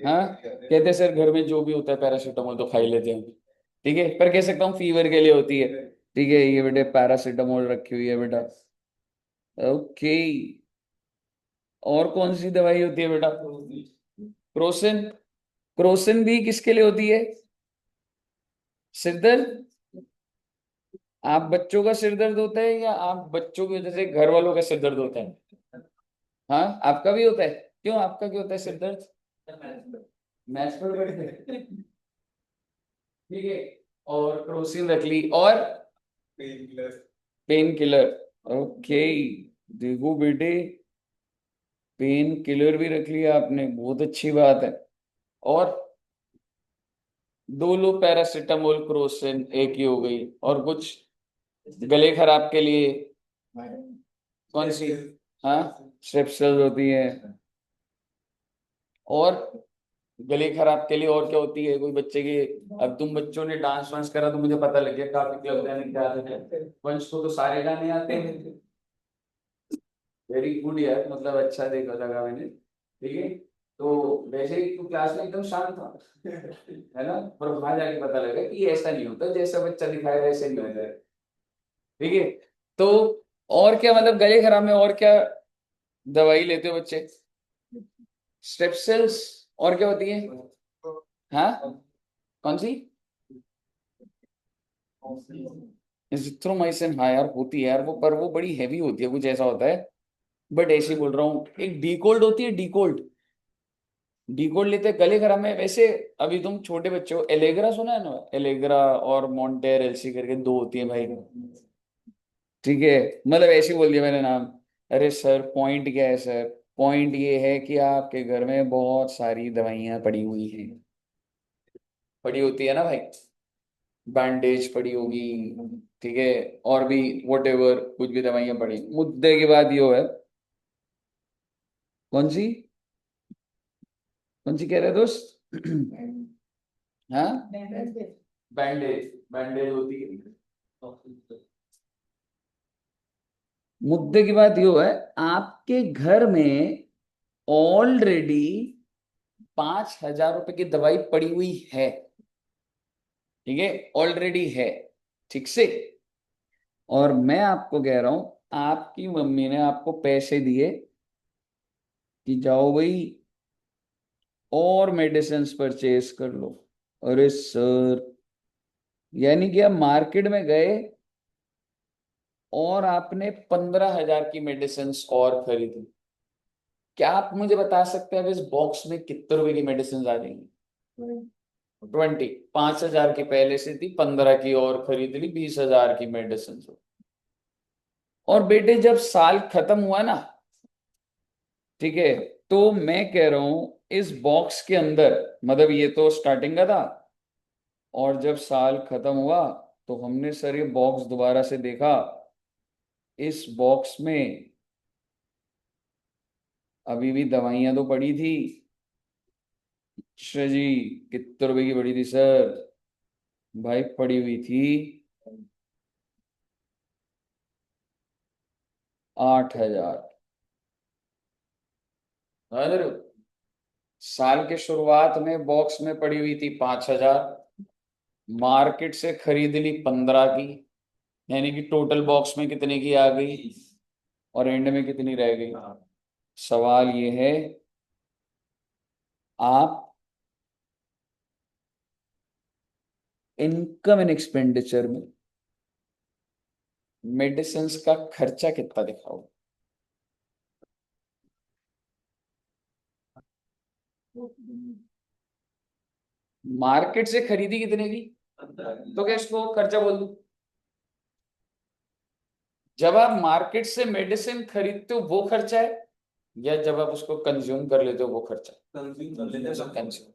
हाँ, कहते सर घर में जो भी होता है पैरासीटामोल तो खा ही लेते हैं, ठीक है, पर कह सकता हूँ फीवर के लिए होती है, ठीक है, ये बेटे पैरासीटामोल रखी हुई है बेटा। ओके, और कौन सी दवाई होती है बेटा? क्रोसिन। क्रोसिन भी किसके लिए होती है? सिर दर्द? आप बच्चों का सिर दर्द होता है या आप बच्चों की वजह से घर वालों का सिर दर्द होता है? हाँ, आपका भी होता है। क्यों, आपका क्यों होता है सिर दर्द? मैथ्स पढ़ पढ़ के? ठीक है, और क्रोसिन रख ली, और पेन किलर। ओके, देखो बेटे, पेन किलर भी रख लिया आपने, बहुत अच्छी बात है। और दो लो पैरासीटामोल क्रोसिन एक ही हो गई, और कुछ गले खराब के लिए कौन सी? हाँ, स्ट्रेप्सिल्स होती है। और गले खराब के लिए और क्या होती है कोई बच्चे के? अब तुम बच्चों ने डांस वांस करा तो मुझे पता लग गया काफी क्लब जाने क्या आदत है, वंश को तो सारे गाने आते हैं। वेरी गुड यार, मतलब अच्छा देखा लगा मैंने, ठीक है। तो वैसे ही तू क्लास में एकदम शांत था है ना, पर वहां जाके पता लगा कि ऐसा नहीं होता, जैसा बच्चा दिखाया वैसे नहीं होता है, ठीक है। तो और क्या, मतलब गले खराब में और क्या दवाई लेते हो बच्चे? स्ट्रेप्सिल्स, और क्या होती है? हाँ, कौन सी? एजिथ्रोमाइसिन, हाँ यार होती है यार वो, पर वो बड़ी हैवी होती है, कुछ ऐसा होता है, बट ऐसे ही बोल रहा हूँ। एक डीकोल्ड होती है, डीकोल्ड। डीकोल्ड लेते हैं गले खराब में वैसे। अभी तुम छोटे बच्चे हो, एलेग्रा सुना है ना? एलेग्रा और मॉन्टेर एलसी करके दो होती है भाई, ठीक है, मतलब ऐसे ही बोल दिया मैंने नाम। अरे सर पॉइंट क्या है सर? पॉइंट ये है कि आपके घर में बहुत सारी दवाइयां पड़ी हुई हैं, पड़ी होती है ना भाई, बैंडेज पड़ी होगी, ठीक है, और भी वट एवर कुछ भी दवाइयां पड़ी, मुद्दे की बात ये है। कौन सी? कौन सी कह रहे दोस्त? हाँ, बैंडेज, बैंडेज होती है। मुद्दे की बात यो है, आपके घर में ऑलरेडी 5,000 रुपए की दवाई पड़ी हुई है, ठीक है, ऑलरेडी है, ठीक से। और मैं आपको कह रहा हूं, आपकी मम्मी ने आपको पैसे दिए कि जाओ भाई और मेडिसिन परचेज कर लो। अरे सर, यानी कि आप मार्केट में गए और आपने 15,000 की मेडिसिन और खरीदी। क्या आप मुझे बता सकते हैं अब इस बॉक्स में कितने रुपए की मेडिसिन आ जाएंगी? 20। 5,000 की पहले से थी, 15 की और खरीद ली, 20,000 की मेडिसिन। और बेटे जब साल खत्म हुआ ना, ठीक है, तो मैं कह रहा हूं इस बॉक्स के अंदर, मतलब ये तो स्टार्टिंग का था, और जब साल खत्म हुआ तो हमने सर ये बॉक्स दोबारा से देखा, इस बॉक्स में अभी भी दवाइयां तो पड़ी थी। अच्छा जी, कितने रुपए की पड़ी थी सर? भाई पड़ी हुई थी 8,000। अरे, साल के शुरुआत में बॉक्स में पड़ी हुई थी 5,000, मार्केट से खरीद ली 15 की, यानी कि टोटल बॉक्स में कितने की आ गई, और एंड में कितनी रह गई? सवाल ये है, आप इनकम एंड एक्सपेंडिचर में मेडिसिन का खर्चा कितना दिखाओ? मार्केट से खरीदी कितने की, तो क्या इसको खर्चा बोल दूं? जब आप मार्केट से मेडिसिन खरीदते हो वो खर्चा है, या जब आप उसको कंज्यूम कर लेते हो वो खर्चा? Consume.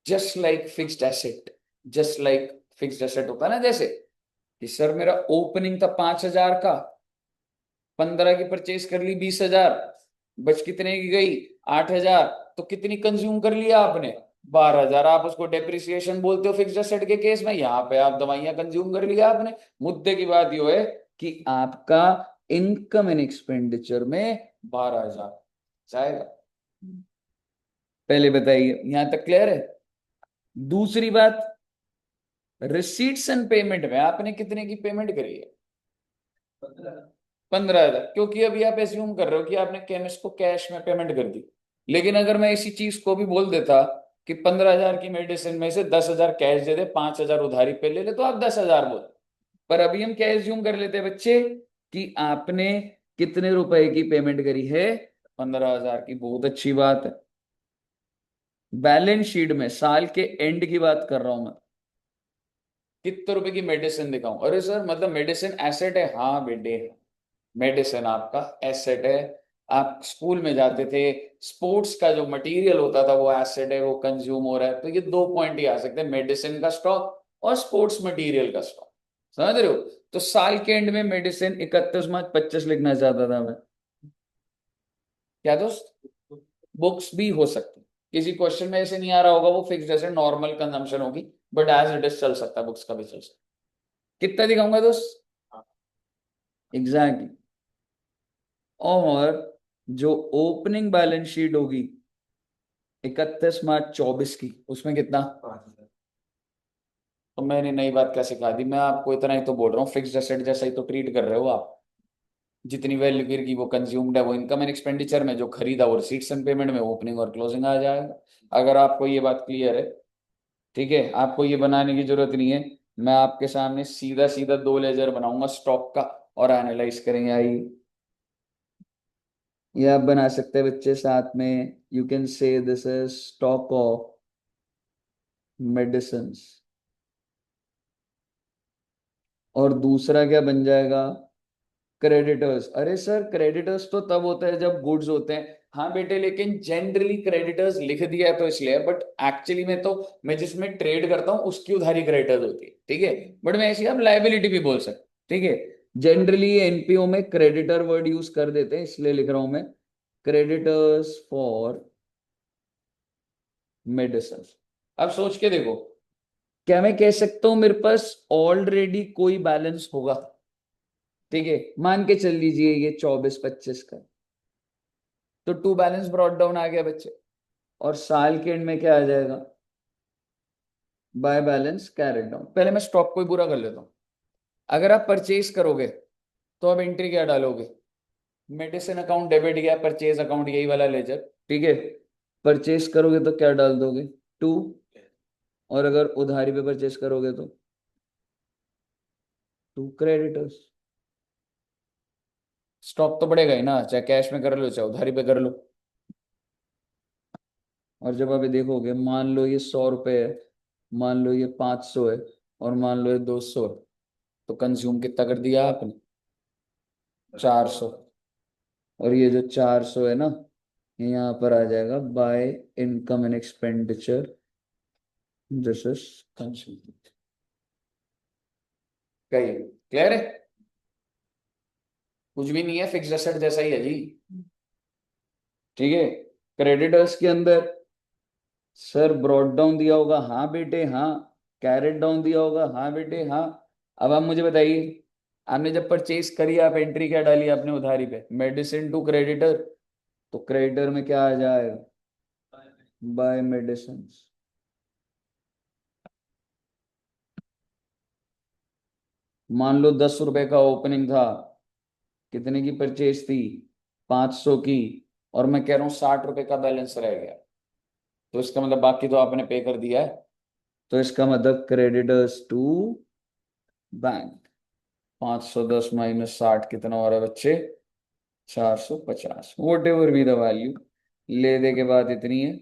Just like fixed asset, just like fixed asset होता है ना, जैसे कि सर मेरा ओपनिंग था 5,000 का, 15 की परचेज कर ली, 20,000, बच कितने की गई? 8,000। तो कितनी कंज्यूम कर लिया आपने? 12,000। आप उसको डेप्रिसिएशन बोलते हो फिक्स्ड एसेट के केस में, यहाँ पे आप दवाइयां कंज्यूम कर लिया आपने। मुद्दे की बात यह है कि आपका इनकम एंड एक्सपेंडिचर में 12,000 जाएगा। पहले बताइए, यहां तक क्लियर है? दूसरी बात, रिसीट्स एंड पेमेंट में आपने कितने की पेमेंट करी है? 15,000, क्योंकि अभी आप एज्यूम कर रहे हो कि आपने केमिस्ट को कैश में पेमेंट कर दी। लेकिन अगर मैं इसी चीज को भी बोल देता कि 15,000 की मेडिसिन में से 10,000 कैश दे दे, 5,000 उधारी पे ले ले, तो आप 10,000 बोल। पर अभी हम क्या एज्यूम कर लेते हैं बच्चे, कि आपने कितने रुपए की पेमेंट करी है? 15,000 की। बहुत अच्छी बात है। बैलेंस शीट में साल के एंड की बात कर रहा हूं मैं। कितने रुपए की मेडिसिन दिखाऊं? अरे सर मतलब मेडिसिन एसेट है? हाँ बेटे, मेडिसिन आपका एसेट है। आप स्कूल में जाते थे, स्पोर्ट्स का जो मटेरियल होता था वो एसेट है, वो कंज्यूम हो रहा है। तो ये दो पॉइंट ही आ सकते हैं, मेडिसिन का स्टॉक और स्पोर्ट्स मटेरियल का स्टॉक। समझ रहे हो? तो साल के एंड में मेडिसिन 31 मार्च 25 लिखना चाहता था मैं। क्या दोस्त? बुक्स भी हो सकती, किसी क्वेश्चन में ऐसे नहीं आ रहा होगा, वो फिक्स जैसे नॉर्मल कंजम्पशन होगी, बट एज इट इज चल सकता है, बुक्स का भी चल सकता है। कितना दिखाऊंगा दोस्त? एग्जैक्टली। और जो ओपनिंग बैलेंस शीट होगी 31 मार्च 24 की, उसमें कितना? तो मैंने नई बात क्या सिखा दी? मैं आपको इतना ही तो बोल रहा हूँ, फिक्स्ड एसेट जैसा ही तो ट्रीट कर रहे हो आप। जितनी वैल्यू गिरगी वो कंज्यूम्ड है, वो इनकम एंड एक्सपेंडिचर में, जो खरीदा वो रिसीट्स एंड पेमेंट में, ओपनिंग और क्लोजिंग आ जाएगा। अगर आपको ये बात क्लियर है, ठीक है, आपको ये बनाने की जरूरत नहीं है। मैं आपके सामने सीधा सीधा दो लेजर बनाऊंगा स्टॉक का, और एनालाइज करेंगे। आई, ये आप बना सकते हैं बच्चे साथ में। You can say this is stock of medicine. और दूसरा क्या बन जाएगा? क्रेडिटर्स। अरे सर क्रेडिटर्स तो तब होता है जब गुड्स होते हैं। हाँ बेटे, लेकिन जनरली क्रेडिटर्स लिख दिया है तो इसलिए, बट एक्चुअली में तो मैं जिसमें ट्रेड करता हूँ उसकी उधारी क्रेडिटर्स होती है, ठीक है। बट मैं ऐसी आप लाइबिलिटी भी बोल सकते, ठीक है। जनरली एनपीओ में क्रेडिटर वर्ड यूज कर देते हैं, इसलिए लिख रहा हूं मैं क्रेडिटर्स फॉर मेडिसिन। अब सोच के देखो, क्या मैं कह सकता हूं मेरे पास ऑलरेडी कोई बैलेंस होगा? ठीक है, मान के चल लीजिए ये 24-25 का, तो टू बैलेंस ब्रॉट डाउन आ गया बच्चे। और साल के एंड में क्या आ जाएगा? By balance carried down. पहले मैं स्टॉक को ही पूरा कर लेता हूं। अगर आप परचेज करोगे तो अब एंट्री क्या डालोगे? मेडिसिन अकाउंट डेबिट गया, परचेज अकाउंट यही वाला लेजर, ठीक है। परचेज करोगे तो क्या डाल दोगे? टू। और अगर उधारी पे परचेज करोगे तो टू क्रेडिटर्स। स्टॉक तो बढ़ेगा ही ना, चाहे कैश में कर लो चाहे उधारी पे कर लो। और जब आप ये देखोगे, मान लो ये 100 रुपए है, मान लो ये 500 है, और मान लो ये 200 है, तो कंज्यूम कितना कर दिया आपने? 400। और ये जो 400 है ना, ये यहाँ पर आ जाएगा by income and expenditure, this is consume. कहिए, क्लियर है? कुछ भी नहीं है, फिक्स्ड एसेट जैसा ही है जी, ठीक है। क्रेडिटर्स के अंदर सर ब्रॉड डाउन दिया होगा, हाँ बेटे हाँ। कैरेट डाउन दिया होगा, हाँ बेटे हाँ। अब आप मुझे बताइए, आपने जब परचेज करी, आप एंट्री क्या डाली आपने उधारी पे? Medicine to creditor. तो क्रेडिटर में क्या आ जाएगा? By medicine. मान लो 10 रुपए का ओपनिंग था, कितने की परचेज थी? 500 की। और मैं कह रहा हूँ 60 रुपए का बैलेंस रह गया, तो इसका मतलब बाकी तो आपने पे कर दिया है। तो इसका मतलब क्रेडिटर्स टू बैंक। 510 माइनस 60 कितना हो रहा है बच्चे? 450। Vote ever be the value. ले दे के बाद इतनी है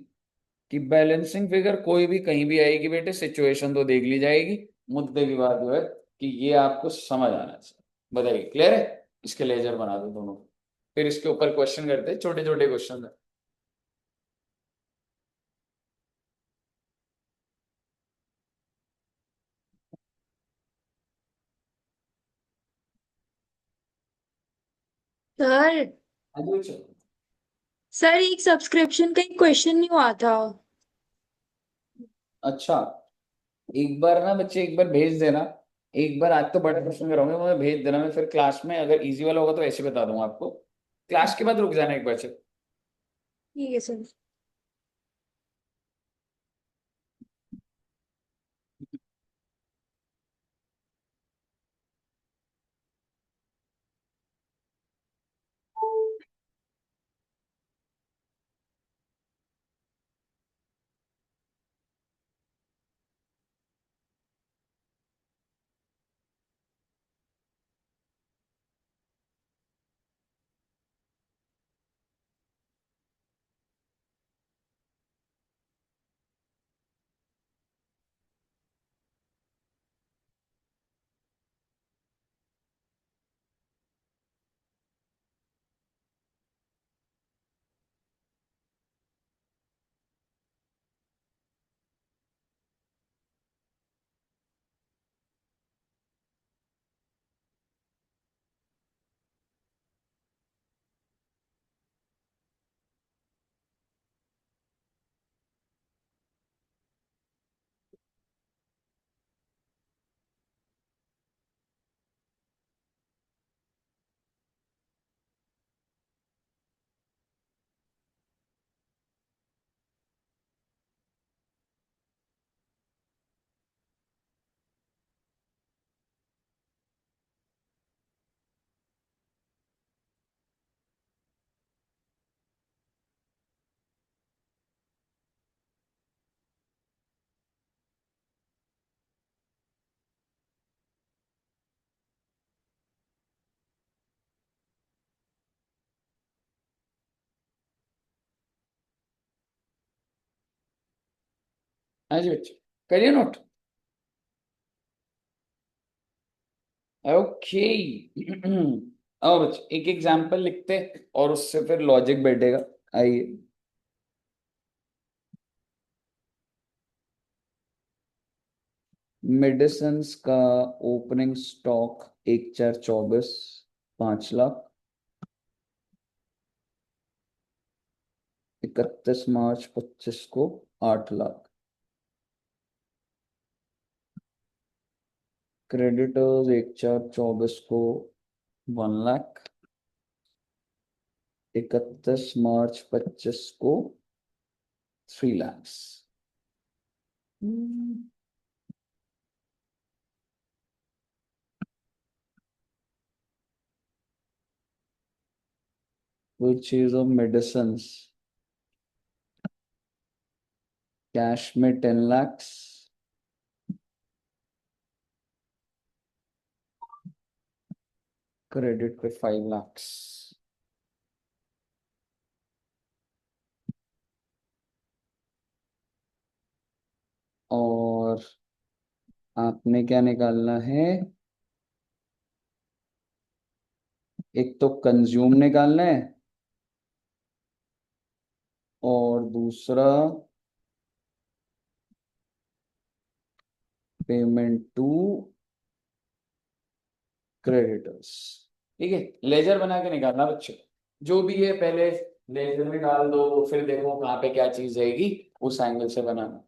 कि बैलेंसिंग फिगर कोई भी कहीं भी आएगी बेटे, सिचुएशन तो देख ली जाएगी। मुद्दे की बात जो है कि ये आपको समझ आना चाहिए। बताइए, क्लियर है? इसके लेजर बना दो दोनों, फिर इसके ऊपर क्वेश्चन करते हैं, छोटे छोटे क्वेश्चन है। सर आगे चलो। सर एक सब्सक्रिप्शन का एक क्वेश्चन नहीं हुआ था। अच्छा, एक बार ना बच्चे, एक बार भेज देना। एक बार आज तो बड़ा क्वेश्चन कराऊंगा, मुझे भेज देना, मैं फिर क्लास में अगर इजी वाला होगा तो ऐसे बता दूंगा आपको। क्लास के बाद रुक जाना एक बार से। ठीक है सर। हाँ जी बच्चे, करिए नोट। ओके। और बच्चे एक एग्जाम्पल लिखते हैं और उससे फिर लॉजिक बैठेगा। आइए। मेडिसिन्स का ओपनिंग स्टॉक 1/4/24 5 लाख। 31 मार्च 25 को 8 लाख। क्रेडिटर्स 1/4/24 को 1 लाख। 31 मार्च 25 को 3 lakhs। Purchase of medicines cash में 10 lakhs। क्रेडिट पे 5 lakhs। और आपने क्या निकालना है? एक तो कंज्यूम निकालना है और दूसरा पेमेंट टू क्रेडिटर्स। ठीक है, लेजर बना के निकालना बच्चे। जो भी है पहले लेजर में डाल दो, फिर देखो कहाँ पे क्या चीज आएगी, उस एंगल से बनाना।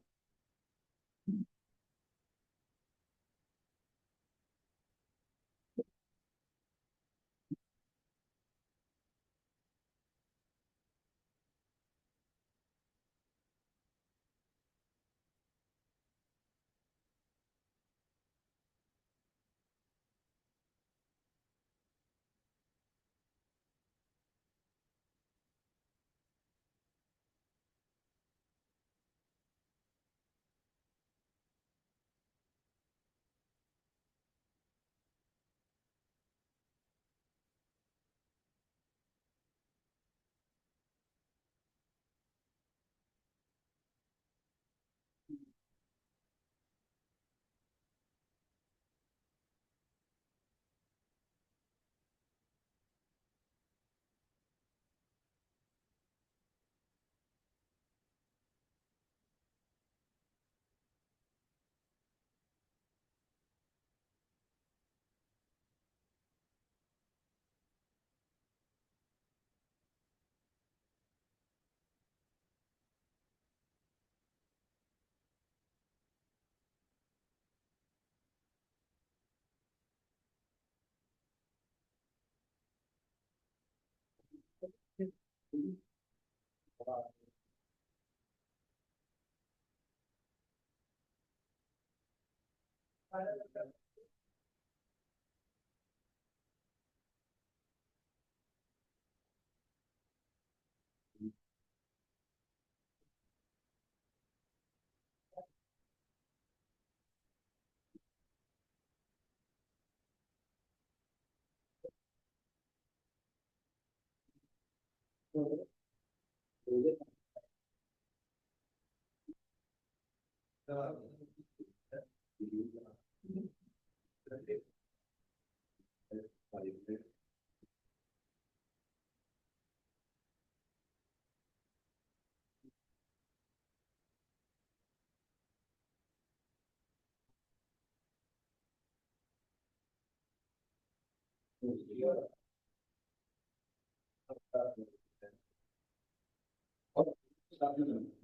और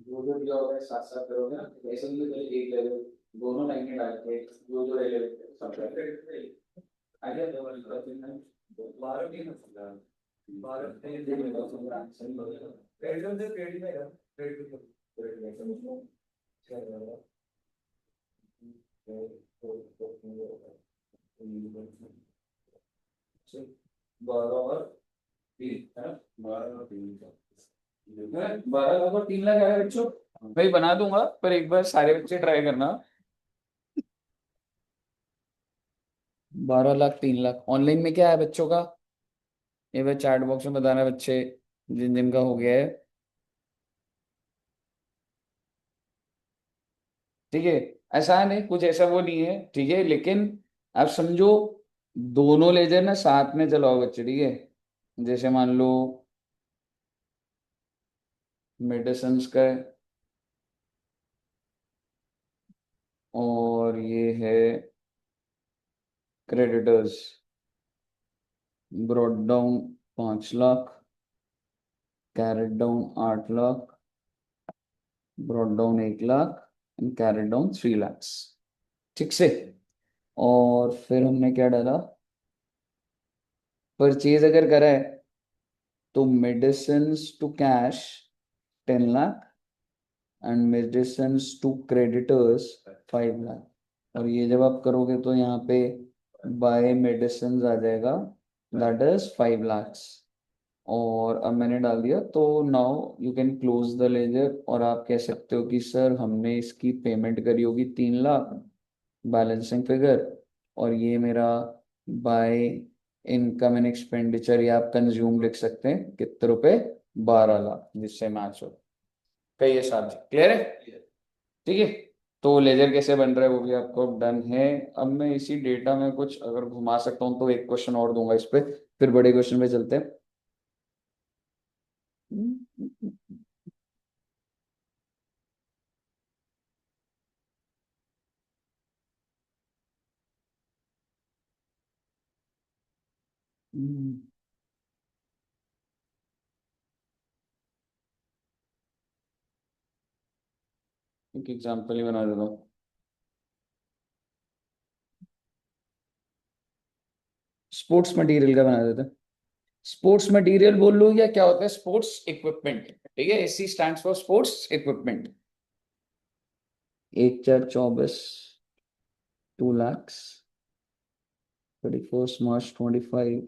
जो जो दिया होगा साथ साथ करोगे ना, तो ऐसे नहीं पहले एक ले लो, दोनों लाइनें डाल के जो जो ले लो सब कर आगे दो वाली बात है। 12 की ना 12 से देख लो सही बोल क्रेडिट से क्रेडिट में यार क्रेडिट क्रेडिट में 12 और 3 है ना, 12 और 3 लाख आएगा बच्चों। भाई बना दूंगा, पर एक बार सारे बच्चे ट्राई करना। 12 लाख 3 लाख ऑनलाइन में क्या है बच्चों का? ये बार चैट बॉक्स में बताना बच्चे, जिन जिन का हो गया है। ठीक है, आसान है, कुछ ऐसा वो नहीं है, ठीक है, लेकिन आप समझो दोनों लेजर ना साथ में चलाओ बच्चे, ठीक है। जैसे मान लो मेडिसिन का है, और ये है creditors, brought down 5 lakh, carried down 8 lakh, brought down 1 lakh, and carried down 3 lakhs, ठीक से। और फिर हमने क्या डाला, परचेज अगर करा है तो medicine to cash 10 lakh, and medicine to creditors 5 lakh. और ये जब आप करोगे तो यहाँ पे बाय मेडिसिन आ जाएगा, दैट इज 5 lakhs। और अब मैंने डाल दिया, तो now you can close the ledger, और आप कह सकते हो कि सर हमने इसकी पेमेंट करी होगी 3 लाख, बैलेंसिंग फिगर, और ये मेरा बाय इनकम एंड एक्सपेंडिचर, या आप कंज्यूम लिख सकते हैं कितने रुपए, 12 लाख, जिससे मैच हो। कही है साहब जी, क्लियर है? ठीक है, तो लेजर कैसे बन रहा है वो भी आपको डन है। अब मैं इसी डेटा में कुछ अगर घुमा सकता हूँ तो एक क्वेश्चन और दूंगा इस पे, फिर बड़े क्वेश्चन पे चलते हैं। एक एग्जांपल ही बना देता हूँ, स्पोर्ट्स मटेरियल का बना देते हैं। स्पोर्ट्स मटेरियल बोल लो या क्या होता है, स्पोर्ट्स इक्विपमेंट, ठीक है, AC stands for sports equipment. 1/4 24, 2 lakhs, 31st March 25।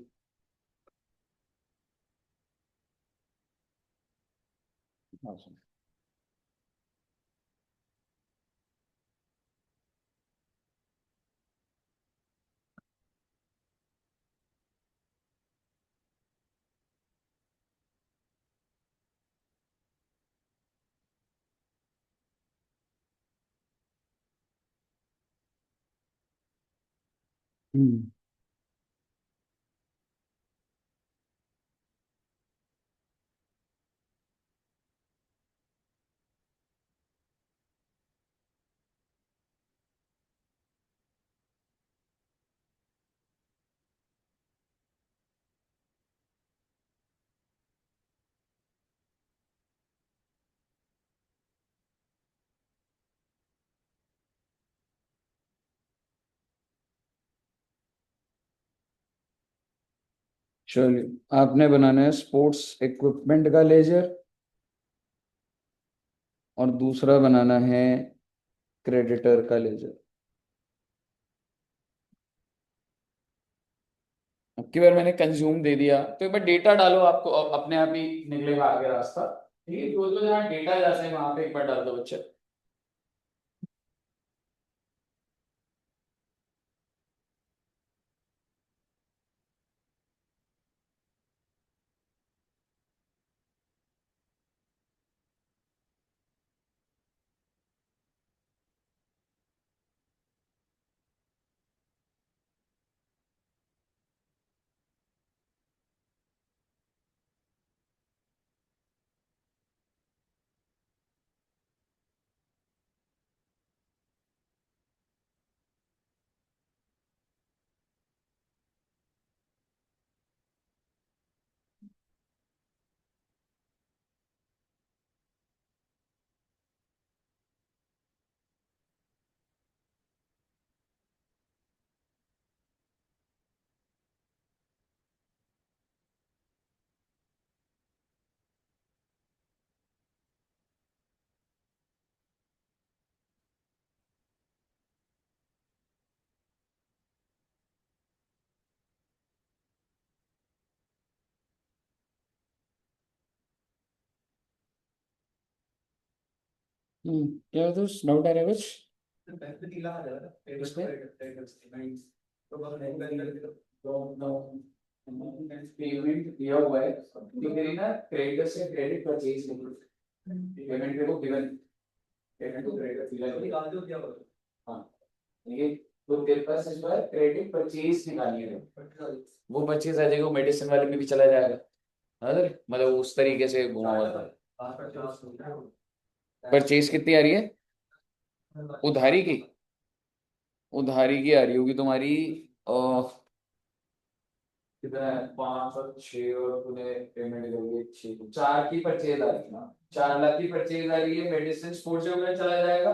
हम्म। चलिए, आपने बनाना है स्पोर्ट्स इक्विपमेंट का लेजर, और दूसरा बनाना है क्रेडिटर का लेजर। अब की बार मैंने कंज्यूम दे दिया, तो एक बार डेटा डालो, आपको अपने आप ही निकलेगा आगे रास्ता। ठीक है, तो जहाँ डेटा जाते हैं वहां पे एक बार डाल दो बच्चे। क्या है दोस्त, डाउट आ रहा है कुछ? पेमेंट दिया हुआ है, तो मेरी ना क्रेडिट से क्रेडिट परचेज पेमेंट देखो गिवन, क्रेडिट टू क्रेडिट। हाँ, ये तो तेरे पास इस बार क्रेडिट परचेज निकालनी है, वो परचेज आ जाएगा, वो मेडिसिन वाले में भी चला जाएगा। अरे मतलब उस तरीके से घुमा हुआ था। परचेज कितनी आ रही है उधारी की? उधारी की आ रही होगी तुम्हारी कितना है, 506, और तूने पेमेंट करी है 6, 4 की परचेज आ रही है ना, 4 लाख की परचेज आ रही है, मेडिसिन स्पोर्ट्स में चला जाएगा।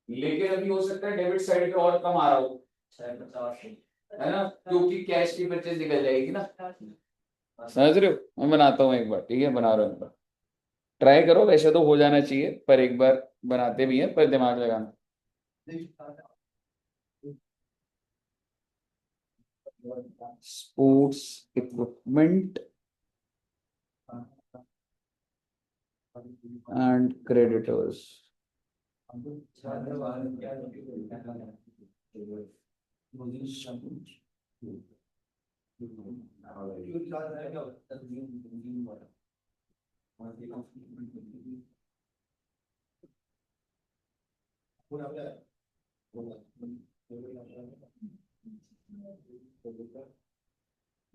लेकिन अभी हो सकता है डेबिट साइड पे और कम आ रहा हो, 50, है ना, क्योंकि कैश की परचेज निकल जाएगी ना। समझ रहे हो? मैं बनाता हूँ एक बार, ठीक है, बना रहा हूँ एक बार, ट्राई करो, वैसे तो हो जाना चाहिए, पर एक बार बनाते भी हैं, पर दिमाग लगाना। Sports equipment and creditors.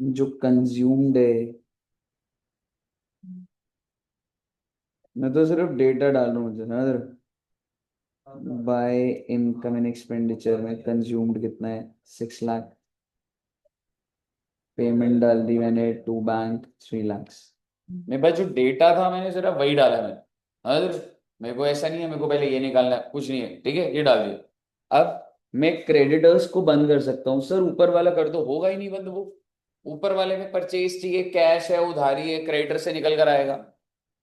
जो कंज्यूम्ड है, मैं तो सिर्फ डेटा डाल रहा हूँ मुझे ना, बाय इनकम एंड एक्सपेंडिचर में कंज्यूम्ड कितना है, 6 लाख। पेमेंट डाल दी मैंने टू बैंक 3 lakhs। मेरे पास जो डेटा था मैंने सिर्फ वही डाला मैंने। अगर मेरे को ऐसा नहीं है मेरे को पहले ये निकालना है, कुछ नहीं है, ठीक है, ये डाल दिया। अब मैं क्रेडिटर्स को बंद कर सकता हूँ सर, ऊपर वाला कर दो, होगा ही नहीं बंद वो। ऊपर वाले में परचेज चाहिए, कैश है, उधारी है, क्रेडिटर से निकल कर आएगा।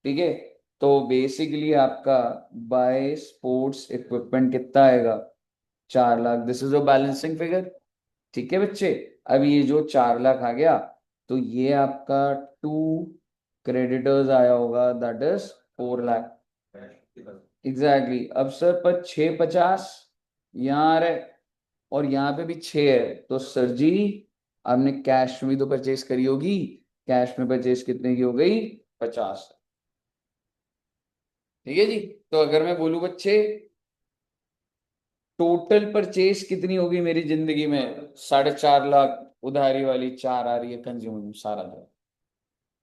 ठीक है, तो बेसिकली आपका बाय स्पोर्ट्स इक्विपमेंट कितना आएगा, 4 lakh, this is a balancing figure. ठीक है बच्चे, अब ये जो 4 लाख आ गया, तो ये आपका टू क्रेडिटर्स आया होगा, दैट इज 4 लाख। एग्जैक्टली। अब सर पर 650 यहाँ आ रहा है, और यहाँ पे भी 6 है, तो सर जी आपने कैश में भी तो परचेज करी होगी। कैश में परचेज कितने की हो गई, 50। ठीक है जी। तो अगर मैं बोलूं बच्चे, टोटल परचेज कितनी होगी मेरी जिंदगी में, 4.5 लाख, उधारी वाली 4 आ रही है, कंज्यूमर सारा।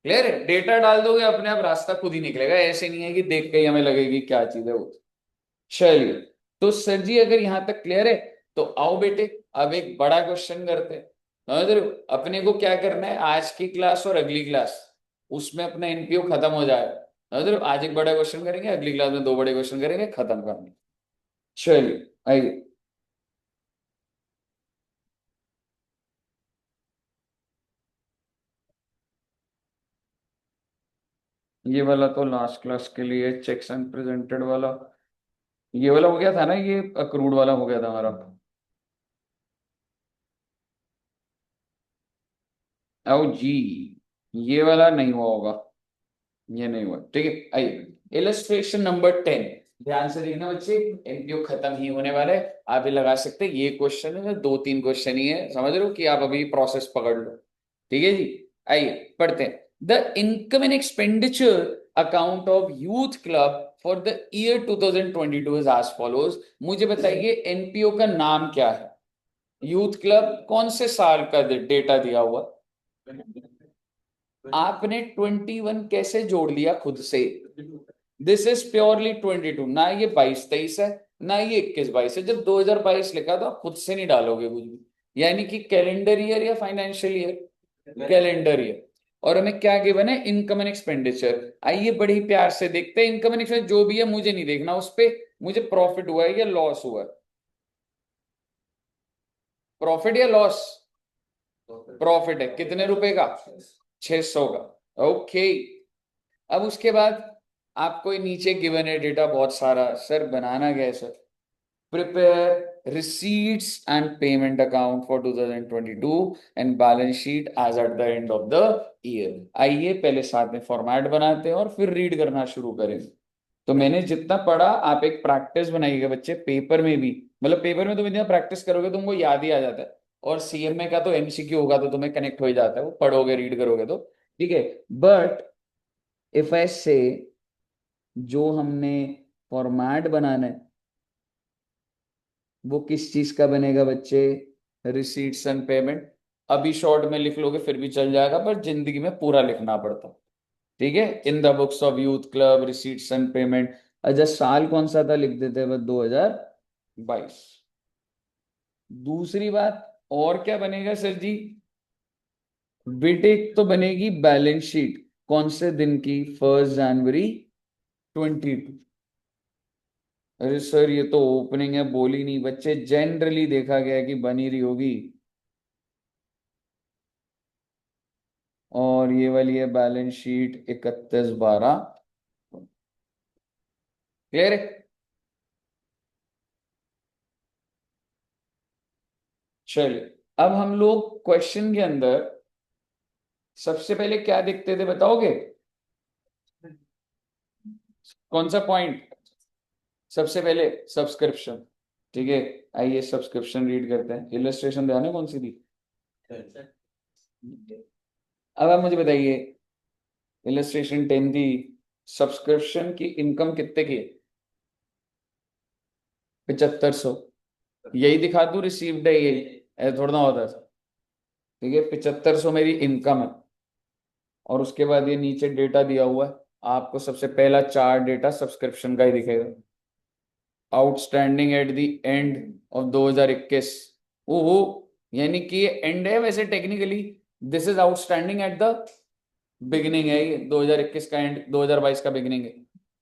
क्लियर है? डेटा डाल दोगे अपने आप रास्ता खुद ही निकलेगा, ऐसे नहीं है कि देख के ही हमें लगेगी क्या चीज है वो। चलिए, तो सर जी अगर यहां तक क्लियर है, तो आओ बेटे अब एक बड़ा क्वेश्चन करते हैं। समझ रहे हो? अपने को क्या करना है, आज की क्लास और अगली क्लास, उसमें अपना एनपीओ खत्म हो जाएगा। समझ रहे हो? आज एक बड़ा क्वेश्चन करेंगे, अगली क्लास में 2 बड़े क्वेश्चन करेंगे, खत्म करना। चलिए आइए। ये वाला तो लास्ट क्लास के लिए चेक्स एंड प्रेजेंटेड वाला, ये वाला हो गया था ना, ये अक्रूड वाला हो गया था हमारा। आओ जी, ये वाला नहीं हुआ होगा, ये नहीं हुआ, ठीक है। आइए, इलस्ट्रेशन नंबर 10, ध्यान से देखना बच्चे, एमपीओ खत्म ही होने वाला है। आप भी लगा सकते हैं, ये क्वेश्चन है, 2-3 क्वेश्चन ही है, समझ रहे हो कि आप अभी प्रोसेस पकड़ लो। ठीक है जी, आइए पढ़ते हैं। The income and expenditure account of youth club for the year 2022 is as follows. मुझे बताइए एनपीओ का नाम क्या है, यूथ क्लब कौन से साल का डेटा दिया हुआ? आपने 21 कैसे जोड़ लिया खुद से? दिस इज प्योरली 22, ना ये 22-23 है, ना ये 21-22 है। जब 2022 लिखा तो आप खुद से नहीं डालोगे कुछ भी, यानी कि कैलेंडर ईयर या फाइनेंशियल ईयर, कैलेंडर ईयर। और हमें क्या गिवन है, इनकम एंड एक्सपेंडिचर। आइए बड़े ही प्यार से देखते हैं, इनकम एंड एक्सपेंडिचर जो भी है मुझे नहीं देखना उस पे, मुझे प्रॉफिट हुआ है या लॉस हुआ है, प्रॉफिट या लॉस? प्रॉफिट है, कितने रुपए का, 600 का। ओके, अब उसके बाद आपको ये नीचे गिवन है डेटा बहुत सारा, सर बनाना क्या है sir? Prepare receipts and payment account for 2022 and balance sheet as at the end of the year. आइए पहले साथ में फॉर्मेट बनाते हैं और फिर रीड करना शुरू करें। तो मैंने जितना पढ़ा, आप एक प्रैक्टिस बनाइएगा बच्चे, पेपर में भी, मतलब पेपर में तुम इतना प्रैक्टिस करोगे तुमको याद ही आ जाता है, और सीएमए का तो एमसीक्यू होगा तो तुम्हें कनेक्ट हो ही जाता है, वो पढ़ोगे रीड करोगे तो। ठीक है, बट इफ आई से, जो हमने फॉर्मेट बनाना है, वो किस चीज का बनेगा बच्चे? Receipts and payment. अभी शॉर्ट में लिख लोगे फिर भी चल जाएगा, पर जिंदगी में पूरा लिखना पड़ता। ठीक है, in the books of youth club receipts and payment. अच्छा, साल कौन सा था लिख देते हैं बस, 2022। दूसरी बात, और क्या बनेगा सर जी? बेटे एक तो बनेगी बैलेंस शीट, कौन से दिन की? 1 जनवरी 22। अरे सर ये तो ओपनिंग है, बोली नहीं बच्चे, जनरली देखा गया है कि बनी रही होगी। और ये वाली है बैलेंस शीट 31/12। क्लियर है? चलिए, अब हम लोग क्वेश्चन के अंदर सबसे पहले क्या देखते थे बताओगे? कौन सा पॉइंट? सबसे पहले सब्सक्रिप्शन। ठीक है, आइए सब्सक्रिप्शन रीड करते हैं। इलस्ट्रेशन ध्यान है कौन सी थी? अब आप मुझे बताइए, इलस्ट्रेशन 10 थी, सब्सक्रिप्शन की इनकम कितने की है? 7500। यही दिखा दूं रिसीव्ड है ये? ऐसा थोड़ा ना होता है। ठीक है, 7500 मेरी इनकम है। और उसके बाद ये नीचे डेटा दिया हुआ है, आपको सबसे पहला चार डेटा सब्सक्रिप्शन का ही दिखेगा। Outstanding at the end of 2021। ओहो, यानी कि ये एंड है वैसे technically. This is outstanding at the beginning है, ये 2021 का एंड 2022 का बिगिनिंग है।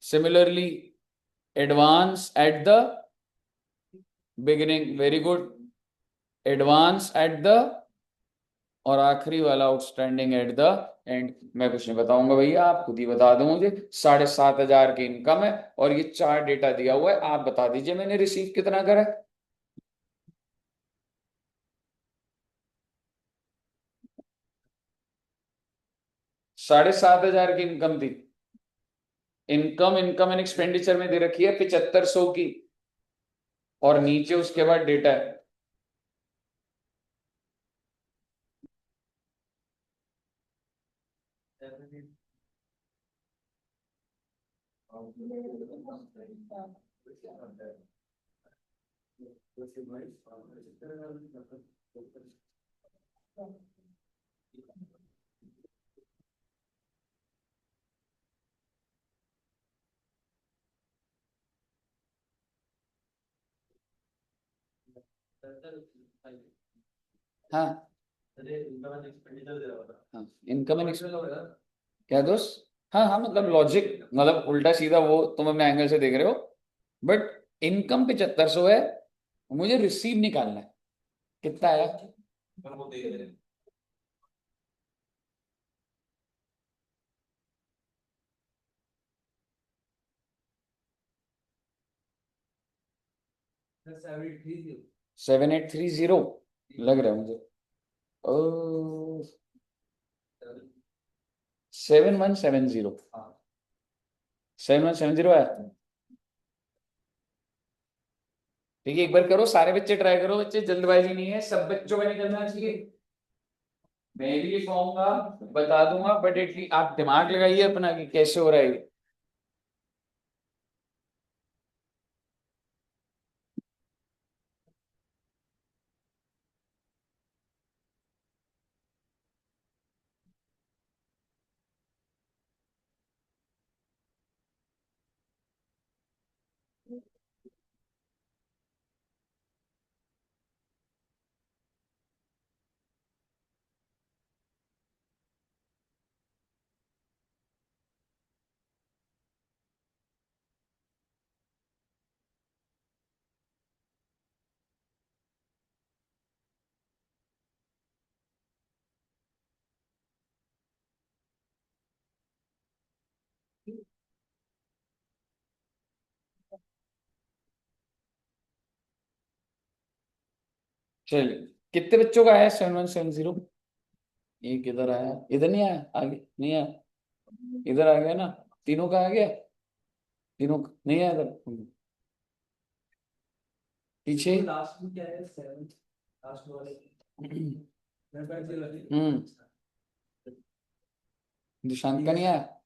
Similarly advance at the beginning, very good. Advance at the, और आखिरी वाला आउटस्टैंडिंग एट द एंड। मैं कुछ नहीं बताऊंगा भैया, आप खुद ही बता दो मुझे। 7500 की इनकम है और ये चार डेटा दिया हुआ है, आप बता दीजिए मैंने रिसीव कितना करा है? 7500 की इनकम थी। इनकम एंड एक्सपेंडिचर में दे रखी है 7500 की, और नीचे उसके बाद डेटा है। हाँ हाँ, इनकम एंड क्या दोस्त? हाँ हाँ, मतलब लॉजिक, मतलब उल्टा सीधा वो तुम अपने एंगल से देख रहे हो। बट इनकम 7500 है, मुझे रिसीव निकालना है। कितना आया? 7830 लग रहा है मुझे। ओ, 7170। 7170 है। ठीक है, एक बार करो, सारे बच्चे ट्राई करो, बच्चे जल्दबाजी नहीं है, सब बच्चों में निकलना चाहिए। मैं भी लिखवाऊंगा, बता दूंगा, बट एटलीस्ट आप दिमाग लगाइए अपना कि कैसे हो रहा है ये। चलिए, कितने बच्चों का आया 7170? एक इधर आया, इधर नहीं आया, आगे नहीं आया, इधर आ गया ना? तीनों का आ गया? तीनों नहीं आया इधर? पीछे लास्ट में क्या है, 7 लास्ट वाले। निशांत का नहीं आया?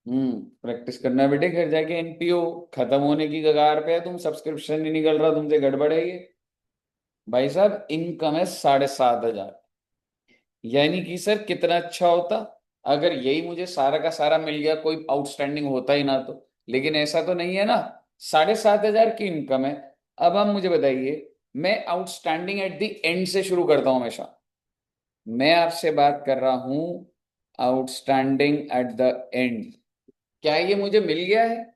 प्रैक्टिस करना है बेटे, घर जाके। एनपीओ खत्म होने की कगार पे है, तुम सब्सक्रिप्शन नहीं निकल रहा तुमसे, गड़बड़ है ये। भाई साहब इनकम है 7,500। यानी कि सर कितना अच्छा होता अगर यही मुझे सारा का सारा मिल गया, कोई आउटस्टैंडिंग होता ही ना तो। लेकिन ऐसा तो नहीं है ना। 7,500 की इनकम है। अब आप मुझे बताइए, मैं आउटस्टैंडिंग एट द एंड से शुरू करता हूं हमेशा। मैं आपसे बात कर रहा हूं आउटस्टैंडिंग एट द एंड। क्या ये मुझे मिल गया है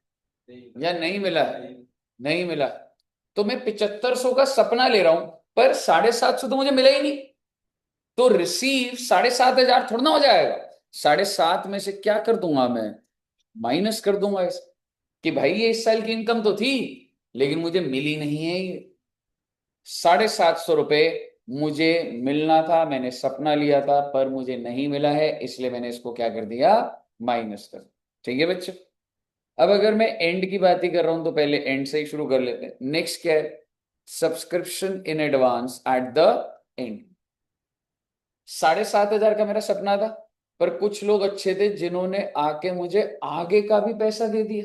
या नहीं मिला है? नहीं मिला। तो मैं 7,500 का सपना ले रहा हूं, पर 750 तो मुझे मिला ही नहीं। तो रिसीव 7,500 थोड़ा ना हो जाएगा। 7.5 में से क्या कर दूंगा मैं? माइनस कर दूंगा इस, कि भाई ये इस साल की इनकम तो थी, लेकिन मुझे मिली नहीं है ये। 750 रुपये मुझे मिलना था, मैंने सपना लिया था, पर मुझे नहीं मिला है, इसलिए मैंने इसको क्या कर दिया? माइनस कर। ठीक है बच्चों। अब अगर मैं एंड की बात ही कर रहा हूं तो पहले एंड से ही शुरू कर लेते हैं। नेक्स्ट क्या है? Subscription in advance at the and. 7,500 का मेरा सपना था, पर कुछ लोग अच्छे थे जिन्होंने आके मुझे आगे का भी पैसा दे दिया।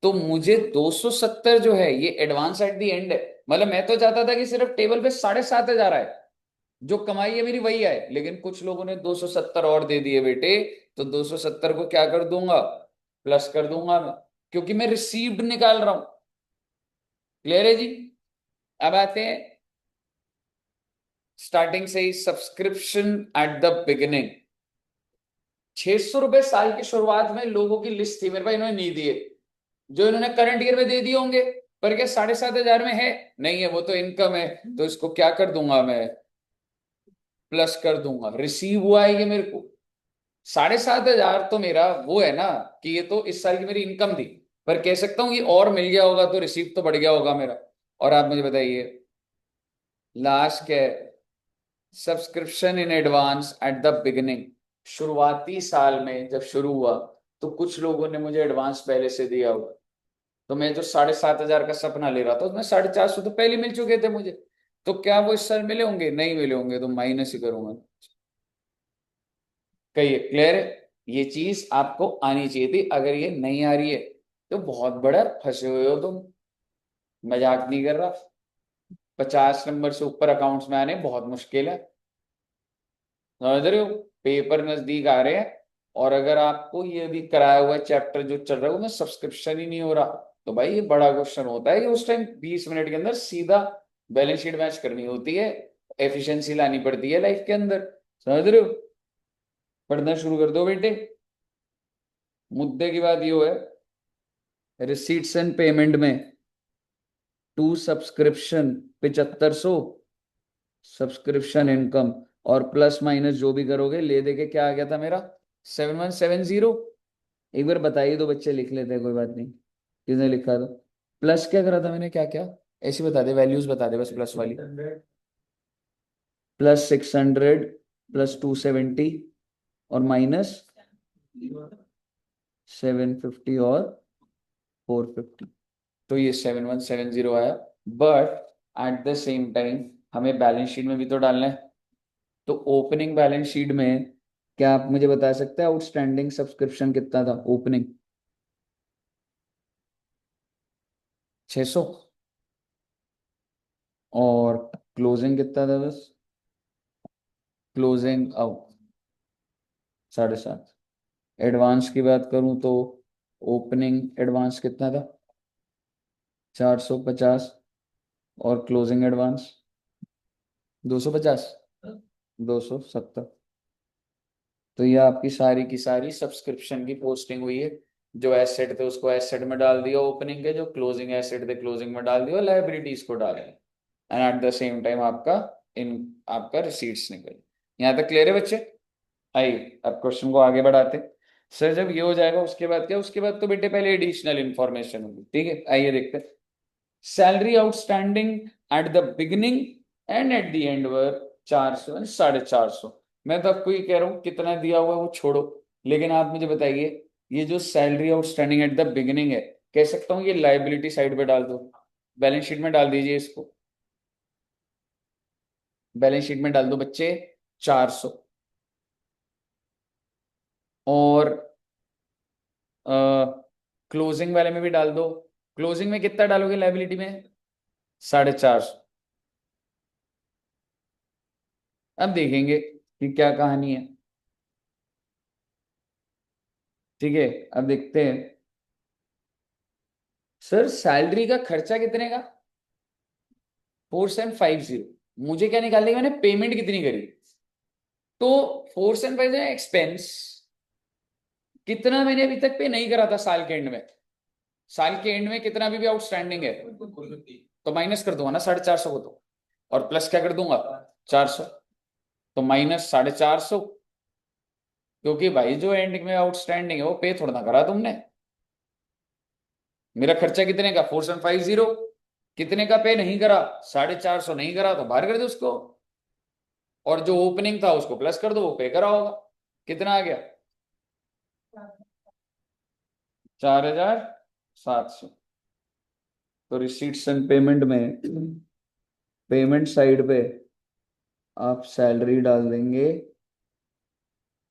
तो मुझे 270 जो है ये एडवांस एट द एंड है। मतलब मैं तो चाहता था कि सिर्फ टेबल पे 7,500 आए, जो कमाई है मेरी वही आए, लेकिन कुछ लोगों ने 270 और दे दिए बेटे। तो 270 को क्या कर दूंगा? प्लस कर दूंगा मैं, क्योंकि मैं रिसीव्ड निकाल रहा हूं। क्लियर है जी? अब आते हैं स्टार्टिंग से ही, सब्सक्रिप्शन एट द बिगिनिंग। 600 रुपए साल की शुरुआत में लोगों की लिस्ट थी मेरे पास, इन्होंने नहीं दिए। जो इन्होंने करंट ईयर में दे दिए होंगे। पर क्या 7,500 में है? नहीं है, वो तो इनकम है। तो इसको क्या कर दूंगा मैं? प्लस कर दूंगा। रिसीव हुआ है ये मेरे को। 7,500 तो मेरा वो है ना, कि ये तो इस साल की मेरी इनकम थी। पर कह सकता हूँ ये और मिल गया होगा तो रिसीव तो बढ़ गया होगा मेरा। और आप मुझे बताइए लास्ट क्या है? Subscription in advance at the beginning. शुरुआती साल में जब शुरू हुआ, तो कुछ लोगों ने मुझे एडवांस पहले से दिया हुआ। तो मैं जो 7,500 का सपना ले रहा था उसमें 450 तो पहले मिल चुके थे मुझे। तो क्या वो इस साल मिले होंगे? नहीं मिले होंगे, तो माइनस ही करूंगा। कहिए क्लियर है? ये चीज आपको आनी चाहिए थी। अगर ये नहीं आ रही है तो बहुत बड़ा फंसे हुए हो तुम। मजाक नहीं कर रहा। 50 नंबर से ऊपर अकाउंट्स में आने बहुत मुश्किल है। समझ रहे हो? पेपर नजदीक आ रहे हैं। और अगर आपको ये भी कराया हुआ चैप्टर जो चल रहा है उसमें सब्सक्रिप्शन ही नहीं हो रहा, तो भाई ये बड़ा क्वेश्चन होता है कि उस टाइम 20 मिनट के अंदर सीधा बैलेंस शीट मैच करनी होती है। एफिशिएंसी लानी पड़ती है लाइफ के अंदर। समझ रहे हो? पढ़ना शुरू कर दो बेटे। मुद्दे की बात ये है, रिसीट्स एंड पेमेंट में टू सब्सक्रिप्शन 7,500 सब्सक्रिप्शन इनकम, और प्लस माइनस जो भी करोगे ले दे के क्या आ गया था मेरा? 7,170। एक बार बताइए, दो बच्चे लिख लेते हैं, कोई बात नहीं। किसने लिखा था? प्लस क्या करा था मैंने, क्या क्या? ऐसे बता दे, वैल्यूज बता दे बस, प्लस वाली। +600, +270, और -750 और 450। तो ये 7,170 आया। But at the same time हमें बैलेंस शीट में भी तो डालना है। तो ओपनिंग बैलेंस शीट में क्या आप मुझे बता सकते हैं आउटस्टैंडिंग सब्सक्रिप्शन कितना था ओपनिंग? 600। और क्लोजिंग कितना था बस? क्लोजिंग अब 7.5। एडवांस की बात करूं तो ओपनिंग एडवांस कितना था? 450। और क्लोजिंग एडवांस 250। 270। तो ये आपकी सारी की सारी सब्सक्रिप्शन की पोस्टिंग हुई है। जो एसेट थे उसको एसेट में डाल दिया ओपनिंग के, जो क्लोजिंग एसेट थे क्लोजिंग में डाल दिया, लाइबिलिटीज को डाल दिया। And at the same time आपका इन आपका रिसीट्स निकल। यहाँ तक क्लियर है बच्चे? आइए अब क्वेश्चन को आगे बढ़ाते हैं। सर जब ये हो जाएगा उसके बाद क्या? उसके बाद तो बेटे पहले एडिशनल इंफॉर्मेशन होगी। ठीक है, आइए देखते हैं। Salary outstanding at the beginning and at the end were 400 450। मैं तो आपको ये कह रहा हूँ कितना दिया हुआ है वो छोड़ो। लेकिन आप मुझे बताइए, ये जो salary outstanding at the beginning है, कह सकता हूँ ये लाइबिलिटी साइड पे डाल दो। बैलेंस शीट में डाल दीजिए इसको। बैलेंस शीट में डाल दो बच्चे 400। और क्लोजिंग वाले में भी डाल दो। क्लोजिंग में कितना डालोगे लाइबिलिटी में? 450। अब देखेंगे कि क्या कहानी है। ठीक है, अब देखते हैं। सर सैलरी का खर्चा कितने का? 4750। मुझे क्या निकालने की, मैंने पेमेंट कितनी करी। तो 4750 एक्सपेंस कितना मैंने अभी तक पे नहीं करा था साल के एंड में। साल के एंड में कितना अभी भी आउटस्टैंडिंग है, तो माइनस कर दूंगा ना 450 को तो, और प्लस क्या कर दूंगा 400, तो माइनस 450। क्योंकि भाई जो एंड में आउटस्टैंडिंग है वो पे थोड़ा ना करा तुमने। मेरा खर्चा कितने का 4750, कितने का पे नहीं करा 450 नहीं करा तो बाहर कर दो उसको, और जो ओपनिंग था उसको प्लस कर दो, वो पे करा होगा। कितना आ गया 4700। तो रिसीट्स एंड पेमेंट में, पेमेंट साइड पे आप सैलरी डाल देंगे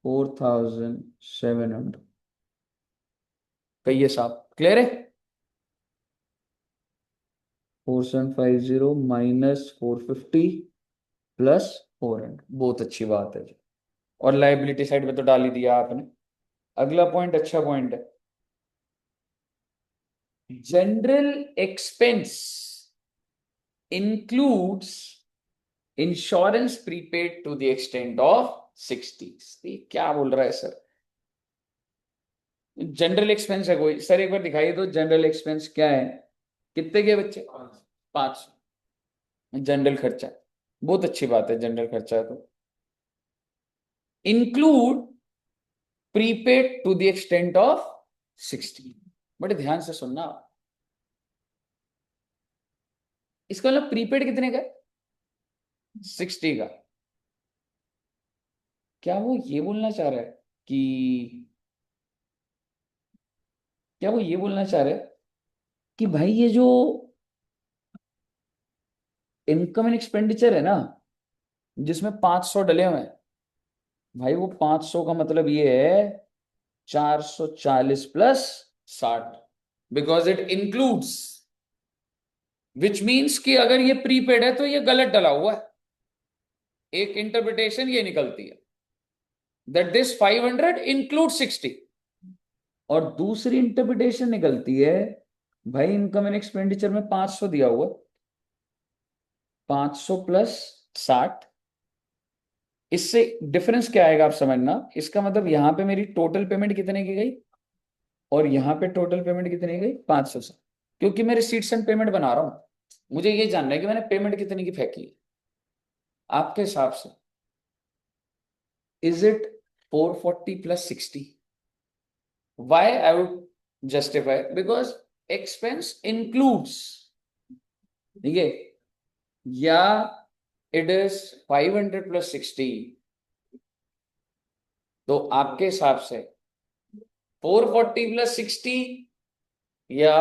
4700। कहिए साहब, क्लियर है? 4750 माइनस 450 प्लस 400, बहुत अच्छी बात है जी। और लाइबिलिटी साइड पे तो डाल ही दिया आपने। अगला पॉइंट अच्छा पॉइंट है। General expense includes insurance prepaid to the extent of 60। क्या बोल रहा है सर? जनरल एक्सपेंस है कोई? सर एक बार दिखाइए तो जनरल एक्सपेंस क्या है। कितने के बच्चे? 5। जनरल खर्चा, बहुत अच्छी बात है, जनरल खर्चा है तो include prepaid to the extent of 60। बड़े ध्यान से सुनना, इसका मतलब प्रीपेड कितने का? 60 का। क्या वो ये बोलना चाह रहा है कि, क्या वो ये बोलना चाह रहा है कि भाई ये जो इनकम एंड एक्सपेंडिचर है ना, जिसमें 500 डले हुए हैं, भाई वो 500 का मतलब ये है 440 plus 60, because it includes, which means कि अगर ये प्रीपेड है तो ये गलत डला हुआ है। एक इंटरप्रिटेशन ये निकलती है दैट दिस 500 इंक्लूड 60, और दूसरी इंटरप्रिटेशन निकलती है भाई इनकम एंड एक्सपेंडिचर में 500 दिया हुआ, 500 प्लस 60। इससे डिफरेंस क्या आएगा आप समझना, इसका मतलब यहां पे मेरी टोटल पेमेंट कितने की गई, और यहां पे टोटल पेमेंट कितनी की गई 500 से। क्योंकि मैं रिसीट्स एंड पेमेंट बना रहा हूं, मुझे ये जानना है कि मैंने पेमेंट कितनी की फेंकी है आपके हिसाब से। Is it 440 plus 60? Why I would justify? Because expense includes, ठीक है, या it is 500 plus 60, तो आपके हिसाब से 440 प्लस 60 या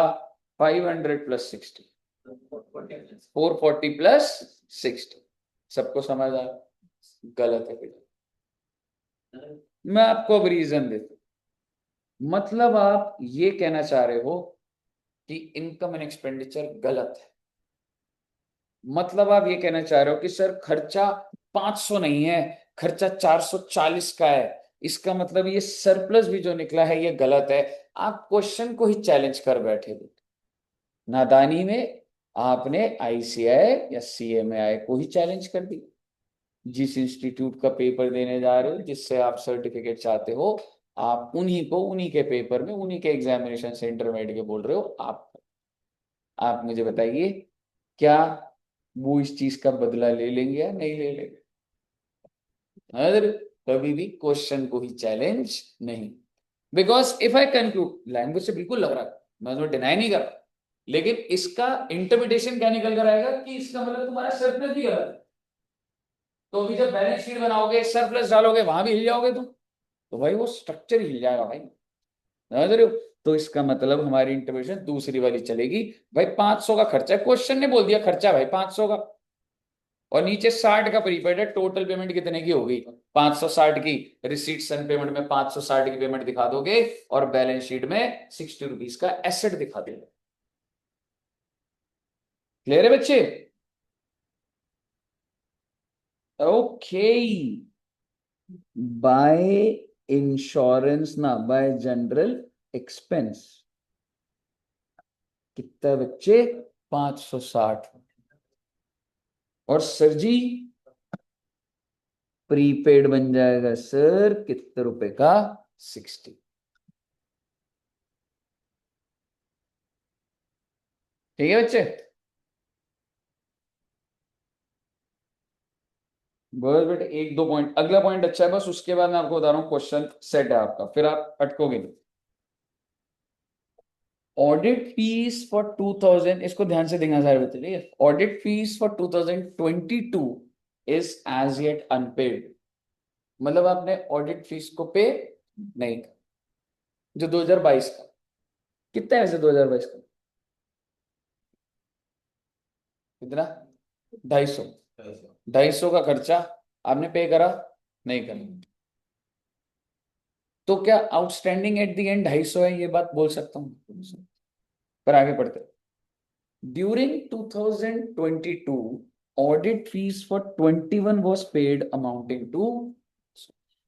500 प्लस 60? 440 प्लस 60। सबको समझ आया? गलत है बेटा। मैं आपको अब रीजन देता हूं। मतलब आप ये कहना चाह रहे हो कि इनकम एंड एक्सपेंडिचर गलत है। मतलब आप ये कहना चाह रहे हो कि सर खर्चा 500 नहीं है, खर्चा 440 का है, इसका मतलब ये सरप्लस भी जो निकला है ये गलत है। आप क्वेश्चन को ही चैलेंज कर बैठे थे। नादानी में आपने आईसीआई या सीएमएआई को ही चैलेंज कर दी। जिस इंस्टीट्यूट का पेपर देने जा रहे हो, जिससे आप सर्टिफिकेट चाहते हो, आप उन्हीं को उन्हीं के पेपर में उन्हीं के एग्जामिनेशन सेंटर में बैठ के बोल रहे हो। आप मुझे बताइए, क्या वो इस चीज का बदला ले लेंगे या नहीं ले लेंगे? अगर कभी भी क्वेश्चन को ही चैलेंज नहीं। Because if I conclude, language से बिल्कुल लग रहा है, मैं तो डिनाई नहीं कर रहा, लेकिन इसका इंटरप्रिटेशन क्या निकल कर आएगा कि इसका मतलब तुम्हारा सरप्लस भी गलत है। तो अभी जब बैलेंस शीट बनाओगे सरप्लस डालोगे वहां भी हिल जाओगे तुम, तो भाई वो स्ट्रक्चर हिल जाएगा भाई, समझ रहे हो? तो इसका मतलब हमारी इंटरप्रिटेशन दूसरी वाली चलेगी। भाई 500 का खर्चा है, क्वेश्चन ने बोल दिया खर्चा भाई 500 का, और नीचे 60 का प्रीपेड है, टोटल पेमेंट कितने की होगी? 560 की रिसीट्स एंड पेमेंट में 560 की पेमेंट दिखा दोगे और बैलेंस शीट में 60 रुपीज का एसेट दिखा दोगे। क्लियर है बच्चे? ओके। बाय इंश्योरेंस ना, बाय जनरल एक्सपेंस कितना बच्चे? 560। और सर जी प्रीपेड बन जाएगा सर कितने रुपए का? 60। ठीक है बच्चे? बस बेटे एक दो पॉइंट, अगला पॉइंट अच्छा है, बस उसके बाद मैं आपको बता रहा हूँ क्वेश्चन सेट है आपका, फिर आप अटकोगे नहीं। ऑडिट फीस फॉर 2000, इसको ध्यान से देखना सारे बच्चे, ठीक है? Audit fees for 2022 is as yet unpaid. मतलब आपने ऑडिट फीस को पे नहीं किया। जो 2022 का कितना है वैसे? 2022 का कितना? 250। 250 का खर्चा आपने पे करा नहीं करा? तो क्या आउटस्टैंडिंग एट द एंड 250 है, ये बात बोल सकता हूँ? पर आगे पढ़ते। During 2022 audit fees for 21 was paid amounting to,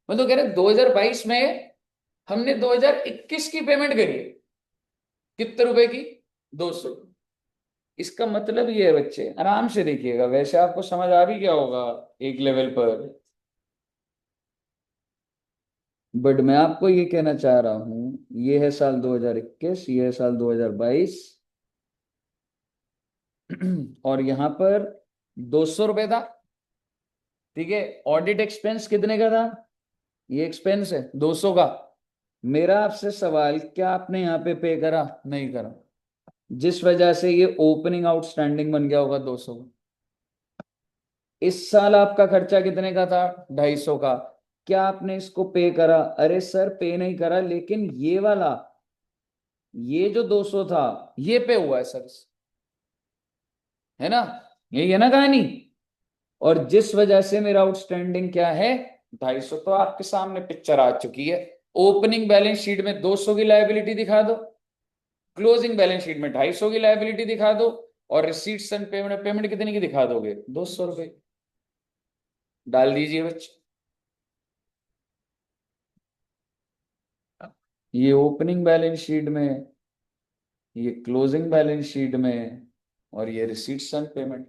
मतलब कह रहे 2022 में हमने 2021 की पेमेंट करी है। कितने रुपए की? 200। इसका मतलब ये है बच्चे, आराम से देखिएगा, वैसे आपको समझ आ भी गया होगा एक लेवल पर, बट मैं आपको ये कहना चाह रहा हूं, ये है साल 2021, ये है साल 2022 और यहां पर 200 रुपए था। ठीक है? ऑडिट एक्सपेंस कितने का था? ये एक्सपेंस है 200 का। मेरा आपसे सवाल, क्या आपने यहाँ पे करा? नहीं करा, जिस वजह से ये ओपनिंग आउटस्टैंडिंग बन गया होगा 200 का। इस साल आपका खर्चा कितने का था? 250 का। क्या आपने इसको पे करा? अरे सर पे नहीं करा, लेकिन ये वाला, ये जो 200 था ये पे हुआ है सर, है ना? यही है ना कहानी? और जिस वजह से मेरा आउटस्टैंडिंग क्या है? 250। तो आपके सामने पिक्चर आ चुकी है। ओपनिंग बैलेंस शीट में 200 की लायबिलिटी दिखा दो, क्लोजिंग बैलेंस शीट में 250 की लायबिलिटी दिखा दो, और रिसीट्स एंड पेमेंट, पेमेंट कितने की दिखा दोगे? 200 रुपए। डाल दीजिए बच्चे। ये ओपनिंग बैलेंस शीट में, ये क्लोजिंग बैलेंस शीट में, और ये रिसीट्स एंड पेमेंट।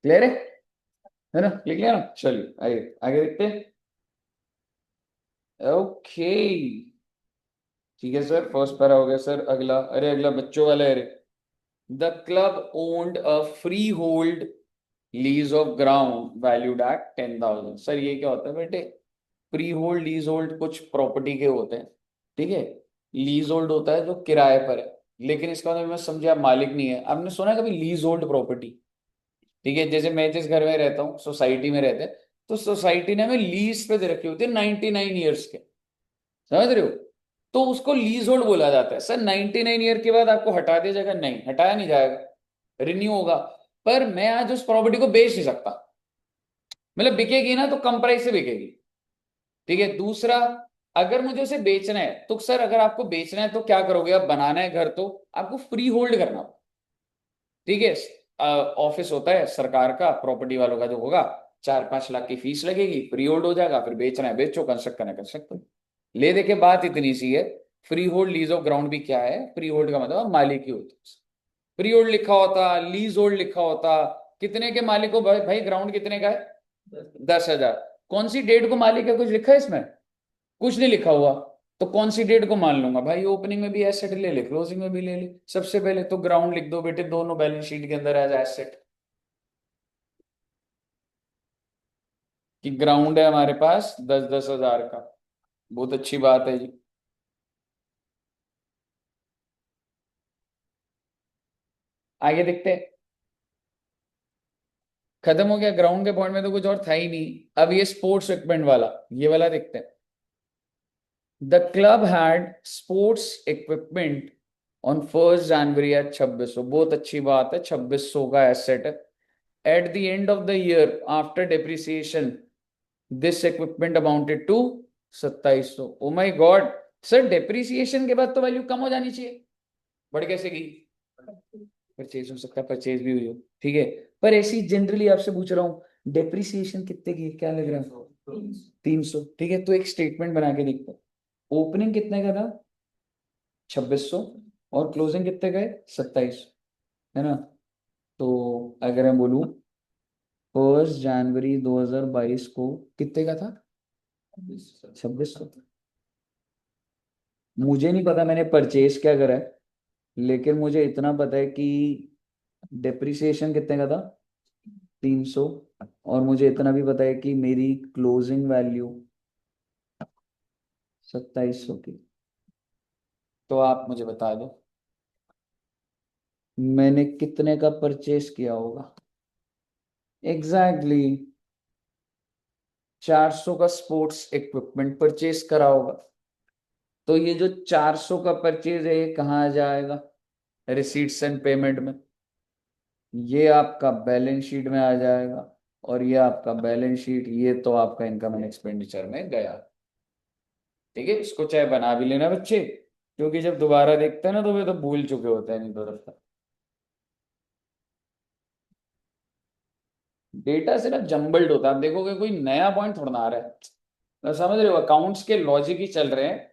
क्लियर है ना? लिख लिया ना? चलिए आगे आगे देखते हैं। ओके ठीक है सर, फर्स्ट पैरा हो गया सर। अगला, अरे अगला बच्चों वाला है। अरे the club owned a free hold lease of ground valued at 10,000। Sir ये क्या होता है बेटे? फ्री होल्ड लीज होल्ड कुछ प्रॉपर्टी के होते हैं, ठीक है? लीज होल्ड होता है जो किराए पर है, लेकिन इसका मतलब मैं समझे आप मालिक नहीं है। आपने सुना है कभी लीज होल्ड प्रॉपर्टी? ठीक है, जैसे मैं जिस घर में रहता हूँ सोसाइटी में रहते हैं, तो सोसाइटी ने हमें लीज पे दे रखी होती है 99 ईयर्स के, समझ रहे हो? तो उसको लीज होल्ड बोला जाता है। सर 99 ईयर के बाद आपको हटा दिया जाएगा? नहीं, हटाया नहीं जाएगा, रिन्यू होगा। पर मैं आज उस प्रॉपर्टी को बेच नहीं सकता, मतलब बिकेगी ना तो कम प्राइस से बिकेगी। ठीक है? दूसरा, अगर मुझे उसे बेचना है तो सर, अगर आपको बेचना है तो क्या करोगे? आप बनाना है घर तो आपको फ्री होल्ड करना होगा। ठीक है? ऑफिस होता है सरकार का, प्रॉपर्टी वालों का जो होगा, 4-5 लाख की फीस लगेगी, फ्री होल्ड हो जाएगा, फिर बेचना है बेचो, कंस्ट्रक्ट करना है कर सकते हो। ले दे के बात इतनी सी है। Free hold lease of ground भी क्या है? फ्री होल्ड का मतलब मालिक ही होती है। फ्री होल्ड लिखा होता, लीज होल्ड लिखा होता, कितने के मालिक हो भाई? भाई ग्राउंड कितने का है? 10,000। कौन सी डेट को मालिक है? कुछ लिखा है इसमें? कुछ नहीं लिखा हुआ। तो कौन सी डेट को मान लूंगा भाई? ओपनिंग में भी एसेट ले ले, क्लोजिंग में भी ले ले। सबसे पहले तो ग्राउंड लिख दो बेटे, दोनों बैलेंस शीट के अंदर एज एसेट, कि ग्राउंड है हमारे पास 10-10 हजार का। बहुत अच्छी बात है जी। आगे देखते हैं। खत्म हो गया, ग्राउंड के पॉइंट में तो कुछ और था ही नहीं। अब ये स्पोर्ट्स इक्विपमेंट वाला, ये वाला देखते हैं। The club had sports equipment on 1 January at 2600। बहुत अच्छी बात है, 2600 का एसेट है। At the end of the year after depreciation this equipment amounted to 2700। Oh my god sir, depreciation के बाद तो वैल्यू कम हो जानी चाहिए, बढ़ कैसे गई? परचेज हो सकता है, परचेज भी हुई हो, ठीक है। पर ऐसी जनरली आपसे पूछ रहा हूँ, डेप्रिसिएशन कितने की है? क्या लग रहा है? 300, ठीक है। तो एक स्टेटमेंट बना के देखते हैं। ओपनिंग कितने का था? 2600। और क्लोजिंग कितने का है? 2700, है ना? तो अगर मैं बोलूँ 1 जनवरी 2022 को कितने का था? 2600। मुझे नहीं पता मैंने परचेज क्या करा है, लेकिन मुझे इतना पता है कि डेप्रिसिएशन कितने का था? 300। और मुझे इतना भी पता है कि मेरी क्लोजिंग वैल्यू 2700 की। तो आप मुझे बता दो मैंने कितने का परचेस किया होगा? एग्जैक्टली exactly, 400 का स्पोर्ट्स इक्विपमेंट परचेस करा होगा। तो ये जो 400 का परचेज है, ये कहाँ आ जाएगा? रिसीट्स एंड पेमेंट में। ये आपका बैलेंस शीट में आ जाएगा, और ये आपका बैलेंस शीट, ये तो आपका इनकम एंड एक्सपेंडिचर में गया। ठीक है, इसको चाहे बना भी लेना बच्चे, क्योंकि जब दोबारा देखते हैं ना, तो वे तो भूल चुके होते हैं, नहीं तो रखता। डेटा सिर्फ जम्बल्ड होता है, आप देखोगे कोई नया पॉइंट थोड़ा ना आ रहा है। तो समझ रहे हो, अकाउंट्स के लॉजिक ही चल रहे हैं।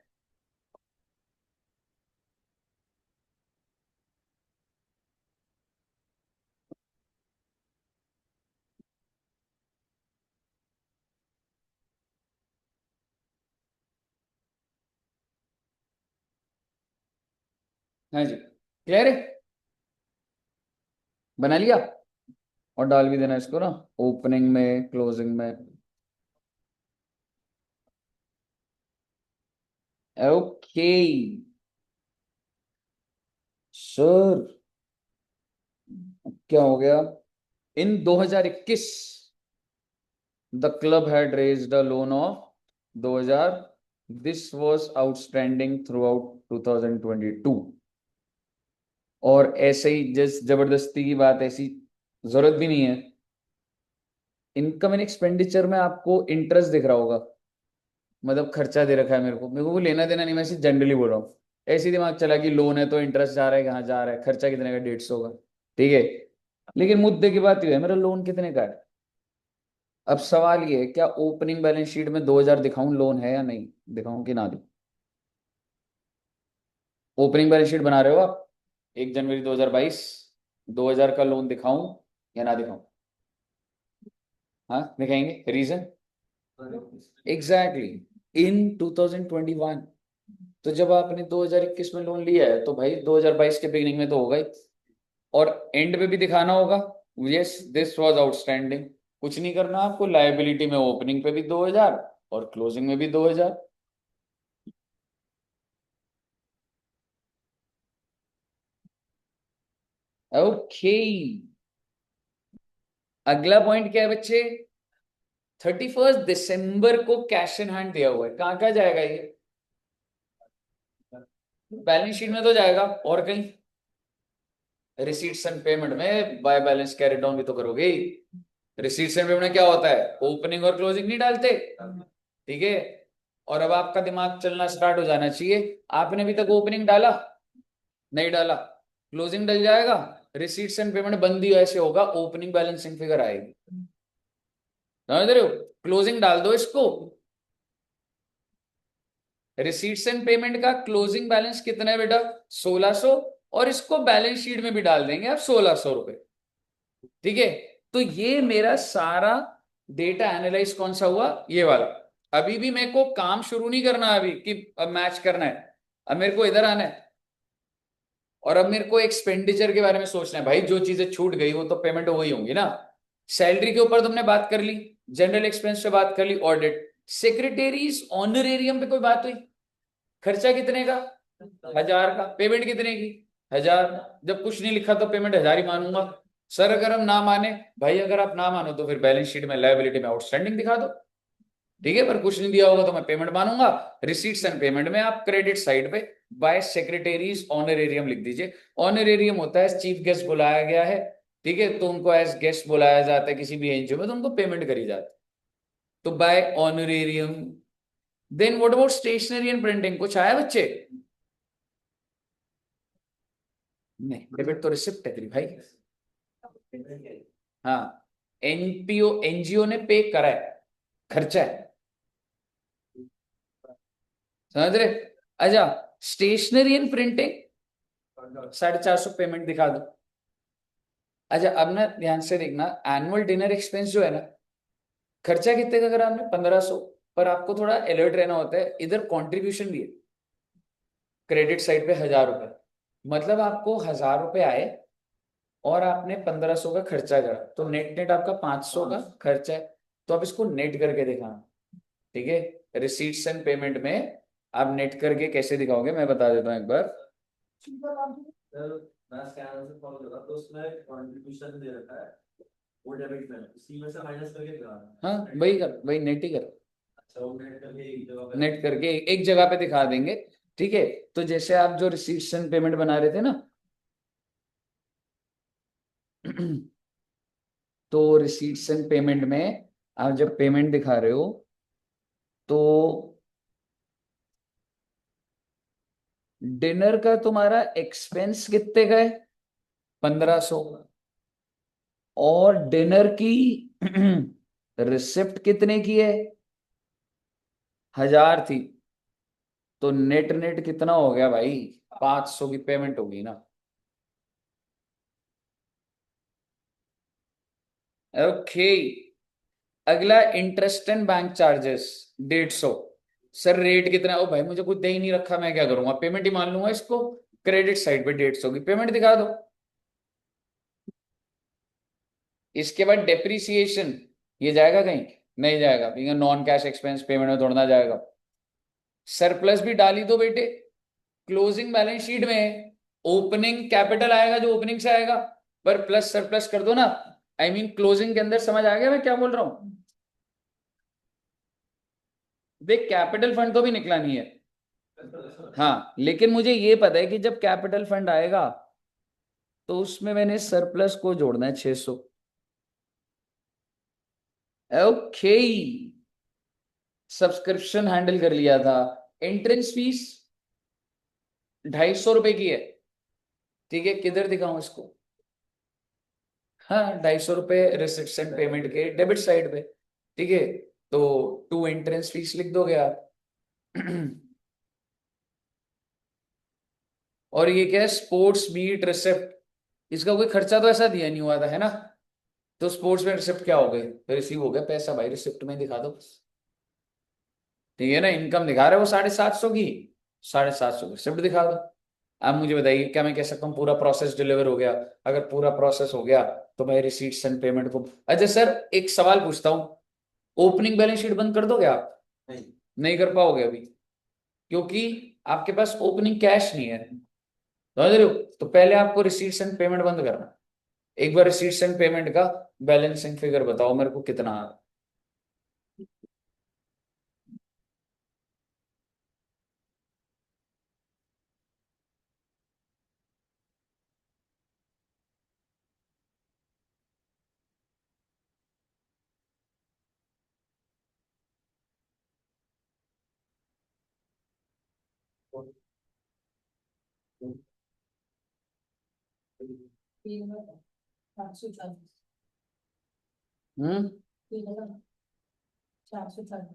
हाँ जी, क्लियर है? बना लिया? और डाल भी देना इसको ना, ओपनिंग में, क्लोजिंग में। ओके सर, क्या हो गया? इन 2021 the club had raised a loan of 2000। This was outstanding through out 2022। और ऐसे ही जिस जबरदस्ती की बात, ऐसी जरूरत भी नहीं है। इनकम एंड एक्सपेंडिचर में आपको इंटरेस्ट दिख रहा होगा, मतलब खर्चा दे रखा है। मेरे को कोई लेना देना नहीं, मैं सिर्फ जनरली बोल रहा हूँ। ऐसे ही दिमाग चला कि लोन है तो इंटरेस्ट जा रहा है, कहाँ जा रहा है, खर्चा कितने का? 150 का, ठीक है। लेकिन मुद्दे की बात यह है, मेरा लोन कितने का है? अब सवाल ये है, क्या ओपनिंग बैलेंस शीट में 2000 दिखाऊं लोन है या नहीं? दिखाऊं कि ना दिखाऊं? ओपनिंग बैलेंस शीट बना रहे हो आप, 1 जनवरी 2022, 2000 का लोन दिखाऊं या ना दिखाऊं? हाँ दिखाएंगे, रीजन? एग्जैक्टली, इन 2021। तो जब आपने 2021 में लोन लिया है, तो भाई 2022 के बिगिनिंग में तो होगा ही। और एंड पे भी दिखाना होगा, यस दिस वाज आउटस्टैंडिंग। कुछ नहीं करना आपको, लायबिलिटी में ओपनिंग पे भी 2000 और क्लोजिंग में भी 2000। ओके, अगला पॉइंट क्या है बच्चे? 31 दिसंबर को कैश इन हैंड दिया हुआ है, कहाँ कहाँ जाएगा ये? बैलेंस शीट में तो जाएगा, और कहीं? रिसीट्स एंड पेमेंट में बाय बैलेंस कैरी डाउन भी तो करोगे। रिसीट्स एंड पेमेंट में क्या होता है? ओपनिंग और क्लोजिंग नहीं डालते, ठीक है। और अब आपका दिमाग चलना स्टार्ट हो जाना चाहिए। आपने अभी तक ओपनिंग डाला नहीं? डाला। क्लोजिंग डल जाएगा, रिसीट्स एंड पेमेंट बंद ही ऐसे होगा, ओपनिंग बैलेंसिंग फिगर आएगी। समझ रहे हो? क्लोजिंग डाल दो इसको। रिसीट्स एंड पेमेंट का क्लोजिंग बैलेंस कितना है बेटा? 1600। और इसको बैलेंस शीट में भी डाल देंगे आप 1600 रुपए, ठीक है। तो ये मेरा सारा डेटा एनालाइज कौन सा हुआ? ये वाला। अभी भी मेरे को काम शुरू नहीं करना अभी कि अब मैच करना है। अब मेरे को इधर आना है, और अब मेरे को एक्सपेंडिचर के बारे में सोचना है। भाई जो चीजें छूट गई वो तो पेमेंट वही होंगी ना। सैलरी के ऊपर तुमने बात कर ली, जनरल एक्सपेंस पे बात कर ली, ऑडिट, सेक्रेटरीज ऑनरेरियम पे कोई बात हुई? खर्चा कितने का? 1000 का। पेमेंट कितने की? 1000। जब कुछ नहीं लिखा तो पेमेंट 1000 ही मानूंगा। सर अगर हम ना माने, भाई अगर आप ना मानो तो फिर बैलेंस शीट में लायबिलिटी में आउटस्टैंडिंग दिखा दो, ठीक है, पर कुछ नहीं दिया होगा तो मैं पेमेंट मानूंगा। रिसीट्स एंड पेमेंट में आप क्रेडिट साइड पे बाय सेक्रेटरीज ऑनरेरियम लिख दीजिए। ऑनरेरियम होता है चीफ गेस्ट बुलाया गया है, ठीक है, तो उनको एज गेस्ट बुलाया जाता है किसी भी एनजीओ में, तो उनको पेमेंट करी जाती है, तो by honorarium. Then what about stationery and printing, कुछ आया बच्चे? नहीं, डेबिट तो रिसिप्ट है तेरी भाई। हाँ, एनपीओ एनजीओ ने पे करा है, खर्चा है, समझ रहे? अच्छा, स्टेशनरी एंड प्रिंटिंग 450 पेमेंट दिखा दो। अच्छा अब ना ध्यान से देखना, एनुअल डिनर एक्सपेंस जो है ना, खर्चा कितने का करा हमने? 1500। पर आपको थोड़ा अलर्ट रहना होता है, इधर कंट्रीब्यूशन भी है, क्रेडिट साइड पे 1000 रुपए, मतलब आपको 1000 रुपए आए और आपने 1500 का खर्चा करा, तो नेट नेट आपका 500 का खर्चा है। तो आप इसको नेट करके दिखाना, ठीक है। रिसीट्स एंड पेमेंट में आप नेट करके कैसे दिखाओगे मैं बता देता हूँ एक बार। सर मैं स्कैनर से फॉलो कर रहा तो उसमें कंट्रीब्यूशन दे रखा है, वो डेबिट में उसी में से माइनस करके करा रहा हाँ है। वही कर, वही नेट ही कर, अच्छा वो नेट करके एक जगह पे नेट करके एक जगह पे दिखा देंगे, ठीक है। तो जैसे आप जो रिसीट्स एंड पेमेंट बना रहे थे ना, तो रिसीट्स एंड पेमेंट में आप जब पेमेंट दिखा रहे हो तो डिनर का तुम्हारा एक्सपेंस कितने का है? 1500। और डिनर की रिसिप्ट कितने की है? 1000 थी, तो नेट नेट कितना हो गया भाई? 500 की पेमेंट होगी ना। ओके, अगला interest and bank charges 150। Sir rate कितना है? ओ भाई मुझे कुछ दे ही नहीं रखा, मैं क्या करूंगा, पेमेंट ही मान लूंगा इसको। क्रेडिट साइड पे 150 की पेमेंट दिखा दो। इसके बाद डेप्रिसिएशन, ये जाएगा कहीं? नहीं जाएगा, क्योंकि नॉन कैश एक्सपेंस पेमेंट में दौड़ना जाएगा। सरप्लस भी डाल ही दो बेटे, क्लोजिंग बैलेंस शीट में ओपनिंग कैपिटल आएगा जो ओपनिंग से आएगा, पर प्लस सरप्लस कर दो ना। आई मीन क्लोजिंग के अंदर, समझ आ गया मैं क्या बोल रहा हूं? देख कैपिटल फंड तो भी निकला नहीं है, हाँ, लेकिन मुझे ये पता है कि जब कैपिटल फंड आएगा तो उसमें मैंने सरप्लस को जोड़ना है 600। ओके, सब्सक्रिप्शन हैंडल कर लिया था। एंट्रेंस फीस 250 रुपए की है, ठीक है, किधर दिखाऊं इसको? हाँ, 250 रुपए रिसिप्ट एंड पेमेंट के डेबिट साइड पे, ठीक है। तो टू एंट्रेंस फीस लिख दोगे आप। और ये क्या है? स्पोर्ट्स मीट रिसिप्ट, इसका कोई खर्चा तो ऐसा दिया नहीं हुआ था, है ना? तो स्पोर्ट्स में रिसिप्ट क्या हो गई? रिसीव हो गया पैसा भाई, रिसिप्ट में दिखा दो, ठीक है ना। इनकम दिखा रहे हो 750 की, 750 की रिसिप्ट दिखा दो। अब मुझे बताइए, क्या मैं कह सकता हूँ पूरा प्रोसेस डिलीवर हो गया? अगर पूरा प्रोसेस हो गया तो भाई रिसीट्स एंड पेमेंट को, अच्छा सर एक सवाल पूछता हूँ, ओपनिंग बैलेंस शीट बंद कर दोगे आप? नहीं। नहीं कर पाओगे अभी, क्योंकि आपके पास ओपनिंग कैश नहीं है, समझ रहे हो? तो पहले आपको रिसीट्स एंड पेमेंट बंद करना। एक बार रिसीट्स एंड पेमेंट का बैलेंसिंग फिगर बताओ मेरे को कितना आ रहा है?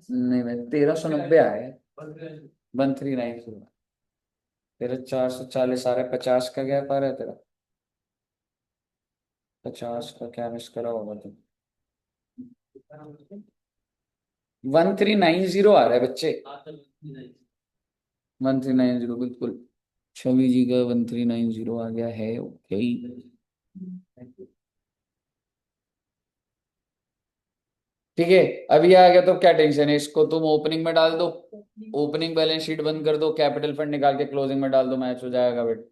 नहीं भाई, 1390 आया है। 1390, तेरा 440 आ रहा है, 50 का गैप आ रहा है तेरा। 50 का क्या मिस करा होगा तुम? 1390 आ रहा है बच्चे, 1390 बिल्कुल। छवि जी का 1390 आ गया है, ओके। ठीक है, अब ये आ गया तो क्या टेंशन है, इसको तुम ओपनिंग में डाल दो, ओपनिंग बैलेंस शीट बंद कर दो, कैपिटल फंड निकाल के क्लोजिंग में डाल दो, मैच हो जाएगा बेटा।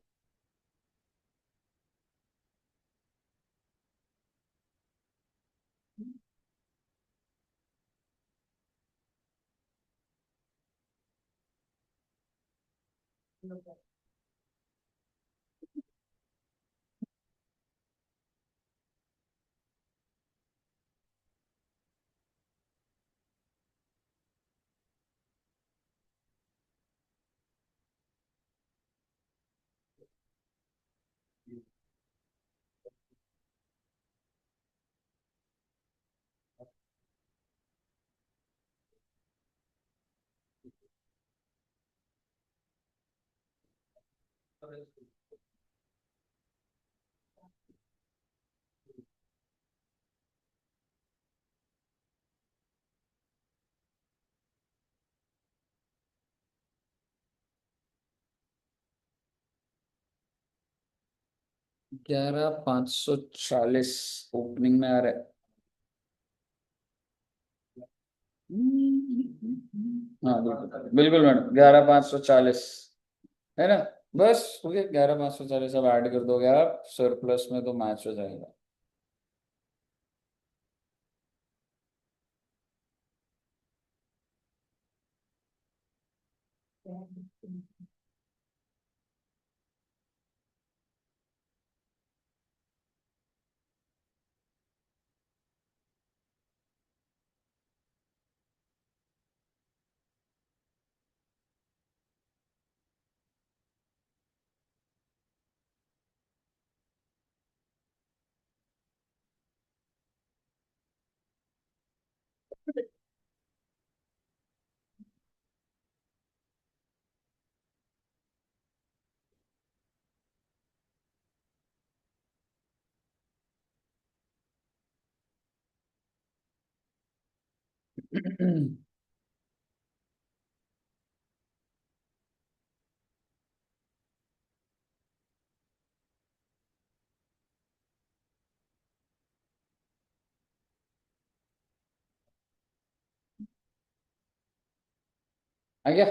11,540 ओपनिंग में आ रहा है। हाँ बिल्कुल बिल्कुल मैडम, 11,540 है ना। बस हो गया, 11,540 अब ऐड कर दोगे आप सरप्लस में तो मैच हो जाएगा। आ गया।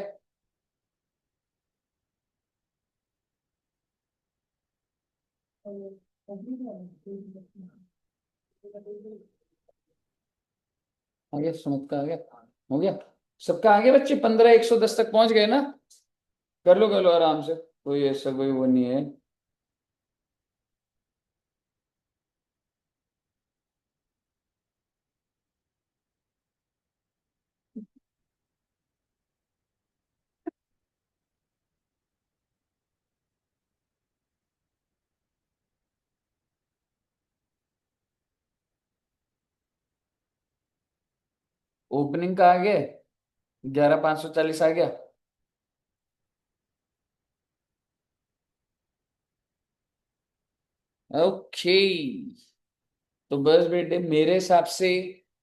आ गया, सुमित का आ गया। हो गया सबका, आ गया बच्चे, 15,110 तक पहुंच गए ना। कर लो आराम से, कोई ऐसा कोई वो नहीं है। ओपनिंग का आ गया, 11,540 आ गया। ओके, तो बस बेटे मेरे हिसाब से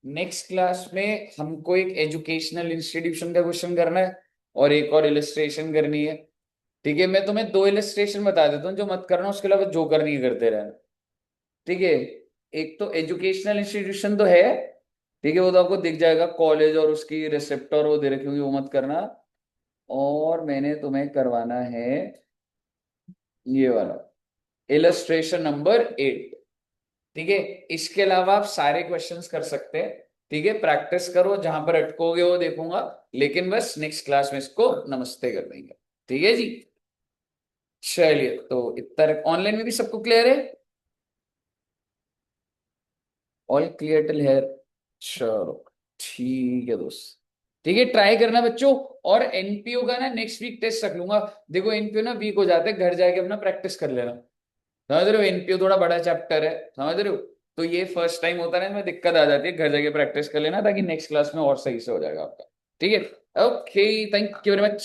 नेक्स्ट क्लास में हमको एक एजुकेशनल इंस्टीट्यूशन का क्वेश्चन करना है और एक और इलस्ट्रेशन करनी है। ठीक है, मैं तुम्हें दो इलस्ट्रेशन बता देता हूँ, जो मत करना, उसके अलावा जो करनी है करते रहना। ठीक है, एक तो एजुकेशनल इंस्टीट्यूशन तो है, ठीक है, वो तो आपको दिख जाएगा, कॉलेज और उसकी रिसेप्टर वो दे रखी होगी, वो मत करना। और मैंने तुम्हें करवाना है ये वाला, इलस्ट्रेशन नंबर 8। ठीक है, इसके अलावा आप सारे क्वेश्चंस कर सकते हैं। ठीक है, प्रैक्टिस करो, जहां पर अटकोगे वो देखूंगा, लेकिन बस नेक्स्ट क्लास में इसको नमस्ते कर देंगे। ठीक है जी, चलिए, तो इतना ऑनलाइन में भी सबको क्लियर है, ऑल क्लियर टिल हेयर। चलो ठीक है दोस्त, ठीक है, ट्राई करना बच्चों। और एनपीओ का ना नेक्स्ट वीक टेस्ट रख लूंगा। देखो एनपीओ ना वीक हो जाते हैं, घर जाके अपना प्रैक्टिस कर लेना। समझ रहे हो, एनपीओ थोड़ा बड़ा चैप्टर है, समझ रहे हो। तो ये फर्स्ट टाइम होता है ना, में दिक्कत आ जाती है, घर जाके प्रैक्टिस कर लेना, ताकि नेक्स्ट क्लास में और सही से हो जाएगा आपका। ठीक है, okay, thank you very much.